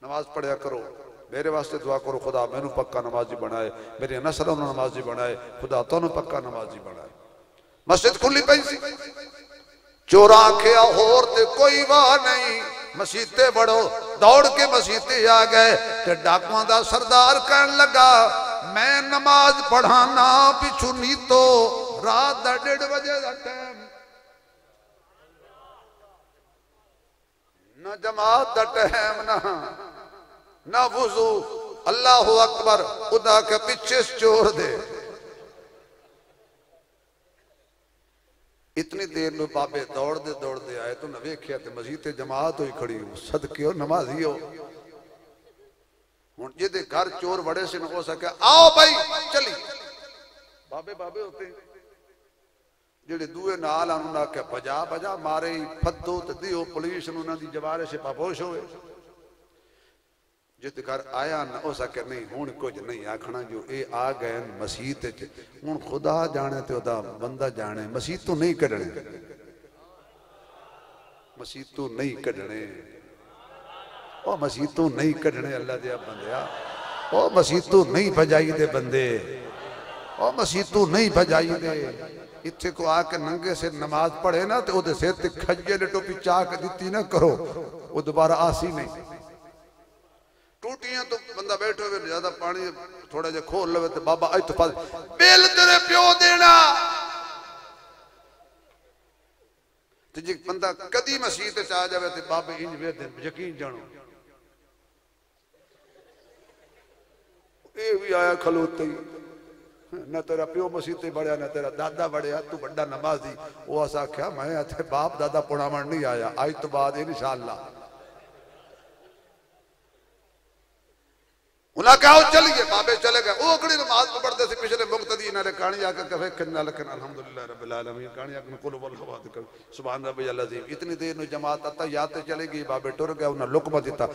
नमाज पढ़िया करो मेरे वास्ते दुआ करो खुदा मैनू पक्का नमाजी बनाए मेरी नस्ल नमाजी बनाए खुदा तुहानू पक्का नमाजी बनाए। मस्जिद खुली पई सी चोर आखिया होर ते कोई वाह नहीं मसीते बड़ो दौड़ के मसीते आ गए ते डाकुआं दा सरदार कहन लगा मैं नमाज पढ़ाना पिछू नीतो रात दा 1:30 बजे दा टाइम ना जमात दा टाइम ना वुजू अल्लाह अकबर खुदा के पीछे चोर दे इतनी देर में बाबे दौड़ते आए तो न वेख्या ते मसीते जमात हुई खड़ी सदके हो नमाजी हो हुण जिहदे घर चोर बड़े से हो सके आओ भाई चली बाबे बाबे होते जेडे दूए नाल उन्होंने आख्या बजा बजा मारे फद्दो ते दियो पुलिस उन्होंने दी जवारे से पापोश होए जित घर आया न हो सके नहीं हूं कुछ नहीं आखना जो ये आ गए मसीत हूं खुदा जाने तो बंदा जाने मसीत तो नहीं कढ़ने मसीत तो नहीं कढ़ने ओ मसीत तो नहीं कढ़ने अल्लाह दे बंदिया ओ मसीत तो नहीं भजाई दे बंदे ओ मसीत तो नहीं भजाई दे इत्थे को आके नंगे से नमाज पढ़े ना तो ओदे सिर ते खज्जे टोपी चाक दी ना करो वो दोबारा आसी नहीं टूटियां तो बंदा बैठे हुए ज्यादा पानी थोड़ा जा खोल लवे तो बाबा अज तो बिल तेरे प्यो देना तो जी बंदा कदी मसीत आ जाए तो बाबे इंज वे यकीन जानो ये भी आया खलोते ही न तेरा प्यो मसीते बढ़िया न तेरा दादा बढ़िया तू बड़ा नमाजी वो अस आख्या मैं इत्थे बाप दादा पुणावण नहीं आया अज तो बाद इंशाअल्लाह उन्हें कहा चलिए बाबे चले गए वो कड़ी नमाज पढ़ते थे पिछले मुक्तदी इन्होंने कहानी आकर कहे किन्ना लखन अल्हम्दुलिल्लाह रब्बिल आलमीन कहानी आकर कुल वल्लाह कर सुभान रब्बिल अज़ीम इतनी देर में जमात आता याद तो चले गई बाबे टुर गया उन्हें लुकमा दिता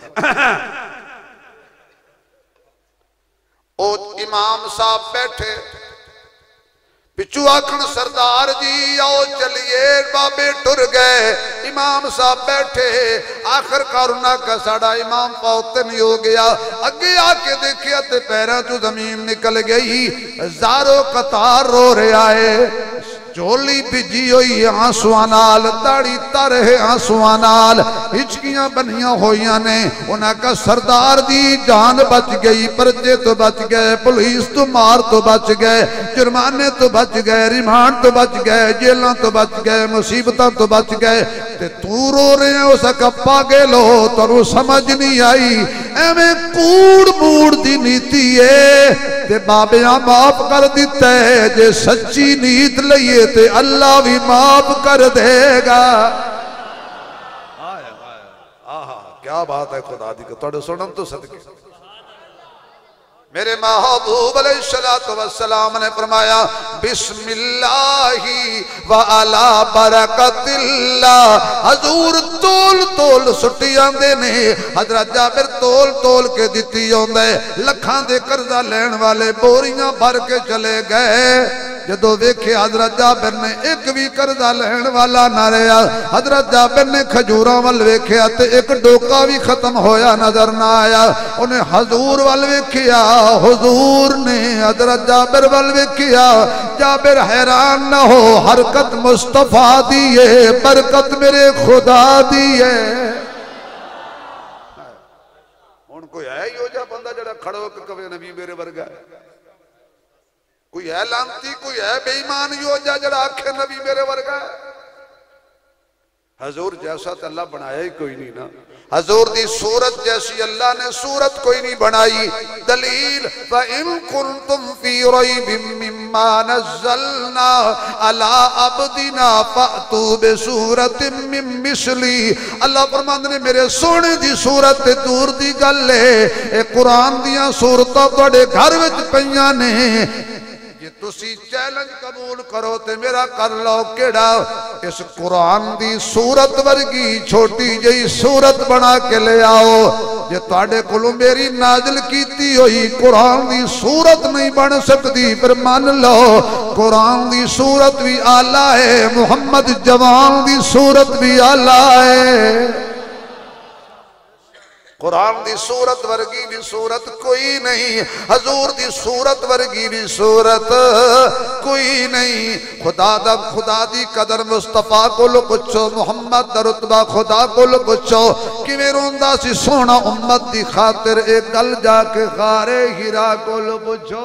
ओ इमाम साहब बैठे पिछू आखन सरदार जी आओ चलिए बाबे टुर गए इमाम साहब बैठे आखिरकार उन्होंने साड़ा इमाम पौते नहीं हो गया अगे आके देखिया ते पैरों चो जमीन निकल गई जारो कतार रो रहा है झोली भिजी हुई आंसुआं नाल दाढ़ी तर है आंसुआं नाल हिचकियां बनिया हुई ने उन्हें कहा सरदार दी जान बच गई पर्चे तो बच गए पुलिस तो मार तो बच गए जुर्माने तो बच गए रिमांड तो बच गए जेलों तो बच गए मुसीबतों तो बच गए ते तू रो रहे हो सका पागल हो तेरू समझ नहीं आई एवं कूड़ मूड़ दी नीति है ते बाबिया माफ कर दिता है जे सच्ची नीत लईए ते अल्लाह भी माफ कर देगा। आहा क्या बात है खुदा दी थोड़े सुनन तो सदके मेरे महबूब अलैहिस्सलातु वस्सलाम ने फरमाया बिस्मिल्लाहि व अला बरकतिल्लाह हजूर तोल तोल सुट्टी आंदे ने हजरत जाबिर तोल तोल के दिती आंदे लखां दे कर्जा लैण वाले बोरियां भर के चले गए जदों वेखे हजरत जाबिर ने एक भी कर्जा लैण वाला ना रहा हजरत जाबिर ने खजूरां वल वेख्या ते एक डोका भी खत्म होया नजर ना आया उन्हें हजूर वल वेख्या हुजूर ने हजरत जाबिर वल वेख्या जाबिर हैरान न हो हरकत मुस्तफा दी है बरकत मेरे खुदा दी है हुण कोई है ही हो जा बंदा जड़ा खड़ो के कवे नबी मेरे वर्गा कोई है लानती कोई है बेईमान योजा जड़ा आखे नबी मेरे वर्गा हजूर जैसा तो अल्लाह बनाया ही कोई नहीं ना हजूर दी सूरत जैसी अल्लाह ने सूरत कोई नहीं बनाई। दलील व इन कुंतुम फी रैबिम मिम्मा नज़्ज़लना अला अब्दिना फअतू बिसूरतिम मिन मिस्ली। अल्लाह फरमांदे ने मेरे सोने दी सूरत ते दूर दी गल है, ए कुरान दियां सूरतां तुहाडे घर विच पईयां ने, जे तुसी चैलेंज कबूल करो ते मेरा कर लो केड़ा इस कुरान दी सूरत वर्गी छोटी जही सूरत बना के ले आओ। जे तुहाडे कोलों मेरी नाजिल कीती हुई कुरान दी सूरत नहीं बन सकती, फिर मान लो कुरान दी सूरत भी आला है, मुहम्मद जवान दी सूरत भी आला है। कुरान दी सूरत वर्गी भी सूरत कोई नहीं, हजूर दी सूरत वर्गी भी सूरत कोई नहीं। खुदा दी कदर मुस्तफा को पुछो, मुहम्मद दा रुतबा खुदा को पुछो, किवें रोंदा सी सोना उम्मत दी खातिर, एक गल जाके गारे हिरा को पुछो।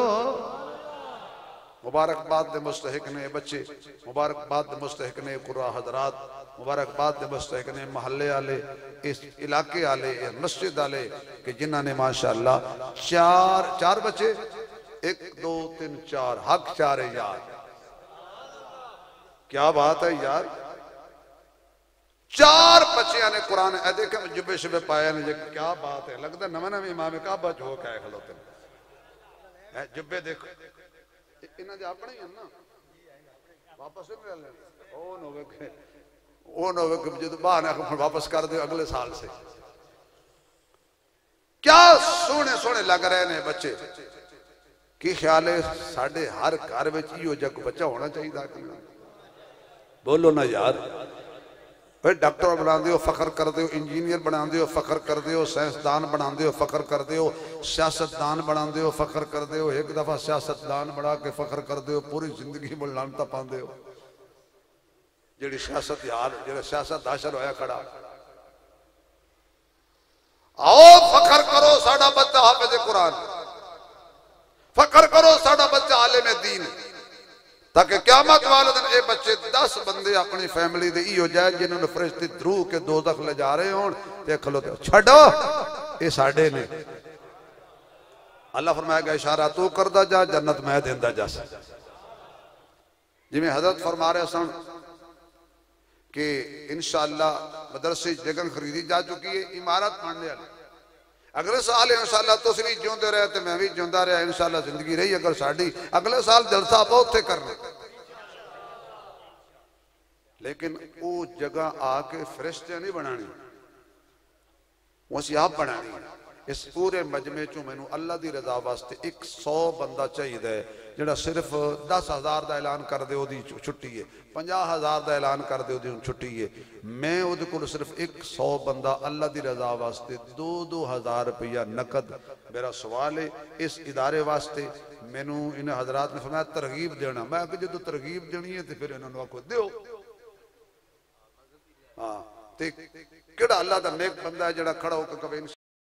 मुबारकबाद दे मुस्तहिक ने बच्चे, मुबारकबाद दे मुस्तहिक ने कुर्रा हजरात, मुबारकबाद दे मुस्तहिक ने महल्ले आले, इस इलाके आले, मस्जिद आले कि जिन्हों ने माशाअल्लाह चार बच्चे, 1 2 3 4 हक 4 है यार, क्या बात है यार। 4 बच्चियां ने कुरान देखे जुबे शुबे पाया ने, क्या बात है। लगता नवे नवे इमाम काबा जो कह खलोते जुबे देखो, इन्हां दे अपने ही ना, वापस नहीं ले ओ न हो जो बहाना वापस कर दो अगले साल से। क्या सोने सोने लग रहे ने बच्चे। की ख्याल है साडे हर घर में इहो जिहा बच्चा होना चाहिए। बोलो ना यार। फिर डॉक्टर बना दो फखर कर दो, इंजीनियर बना दो फखर कर दो, साइंसदान बना दो फखर कर दो, सियासतदान बना दो फखर कर दो। एक दफा सियासतदान बना के फखर कर दो, पूरी जिंदगी में लानता पाते हो। जी सियासत यार जो सियासत हासिल होया खड़ा। आओ फखर करो साडा बच्चा हाफिज़ कुरान, फखर करो साडा बच्चा आलिम दीन, ताकि क़यामत वाले दिन ये बच्चे 10 बंदे अपनी फैमिली दे इहो जाए जिन्होंने फरिश्ते थ्रू के दोज़ख ले जा रहे होण ते खलोते छड्डो ये साडे ने। अल्लाह फरमाएगा इशारा तू करदा जा, जन्नत मैं देंदा जा। जिवें हजरत फरमा रहे सन कि इंशाअल्लाह मदरसे जगह खरीदी जा चुकी है, इमारत बनने वाली। अगले साल इंशाअल्लाह तुसीं भी जिंदे रहे तो मैं भी जिंदा रहा, इंशाअल्लाह जिंदगी रही अगर साडी अगले साल जलसा आप उत्थे करना। लेकिन वो जगह आके फरिश्ते नहीं बनानी, वो असीं आप बनानी। इस पूरे मजमे चो मैनू अल्लाह की रजा वास्ते 100 बंदा चाहिए जिहड़ा सिर्फ 10,000 का ऐलान कर दे ओदी छुट्टी है, 50,000 का ऐलान कर दे ओदी छुट्टी है। मैं ओदे कोल सिर्फ 100 बंदा अल्लाह की रजा वास्ते 2-2 हज़ार रुपया नकद। मेरा सवाल है इस इदारे वास्ते मैनू इन्हें हजरात ने फरमाया तरगीब देना। मैं कि जो तरगीब देनी है तो फिर इन्होंने आखो दो। हाँ तो किहड़ा अल्लाह का नेक बंदा है जिहड़ा खड़ा होकर कवे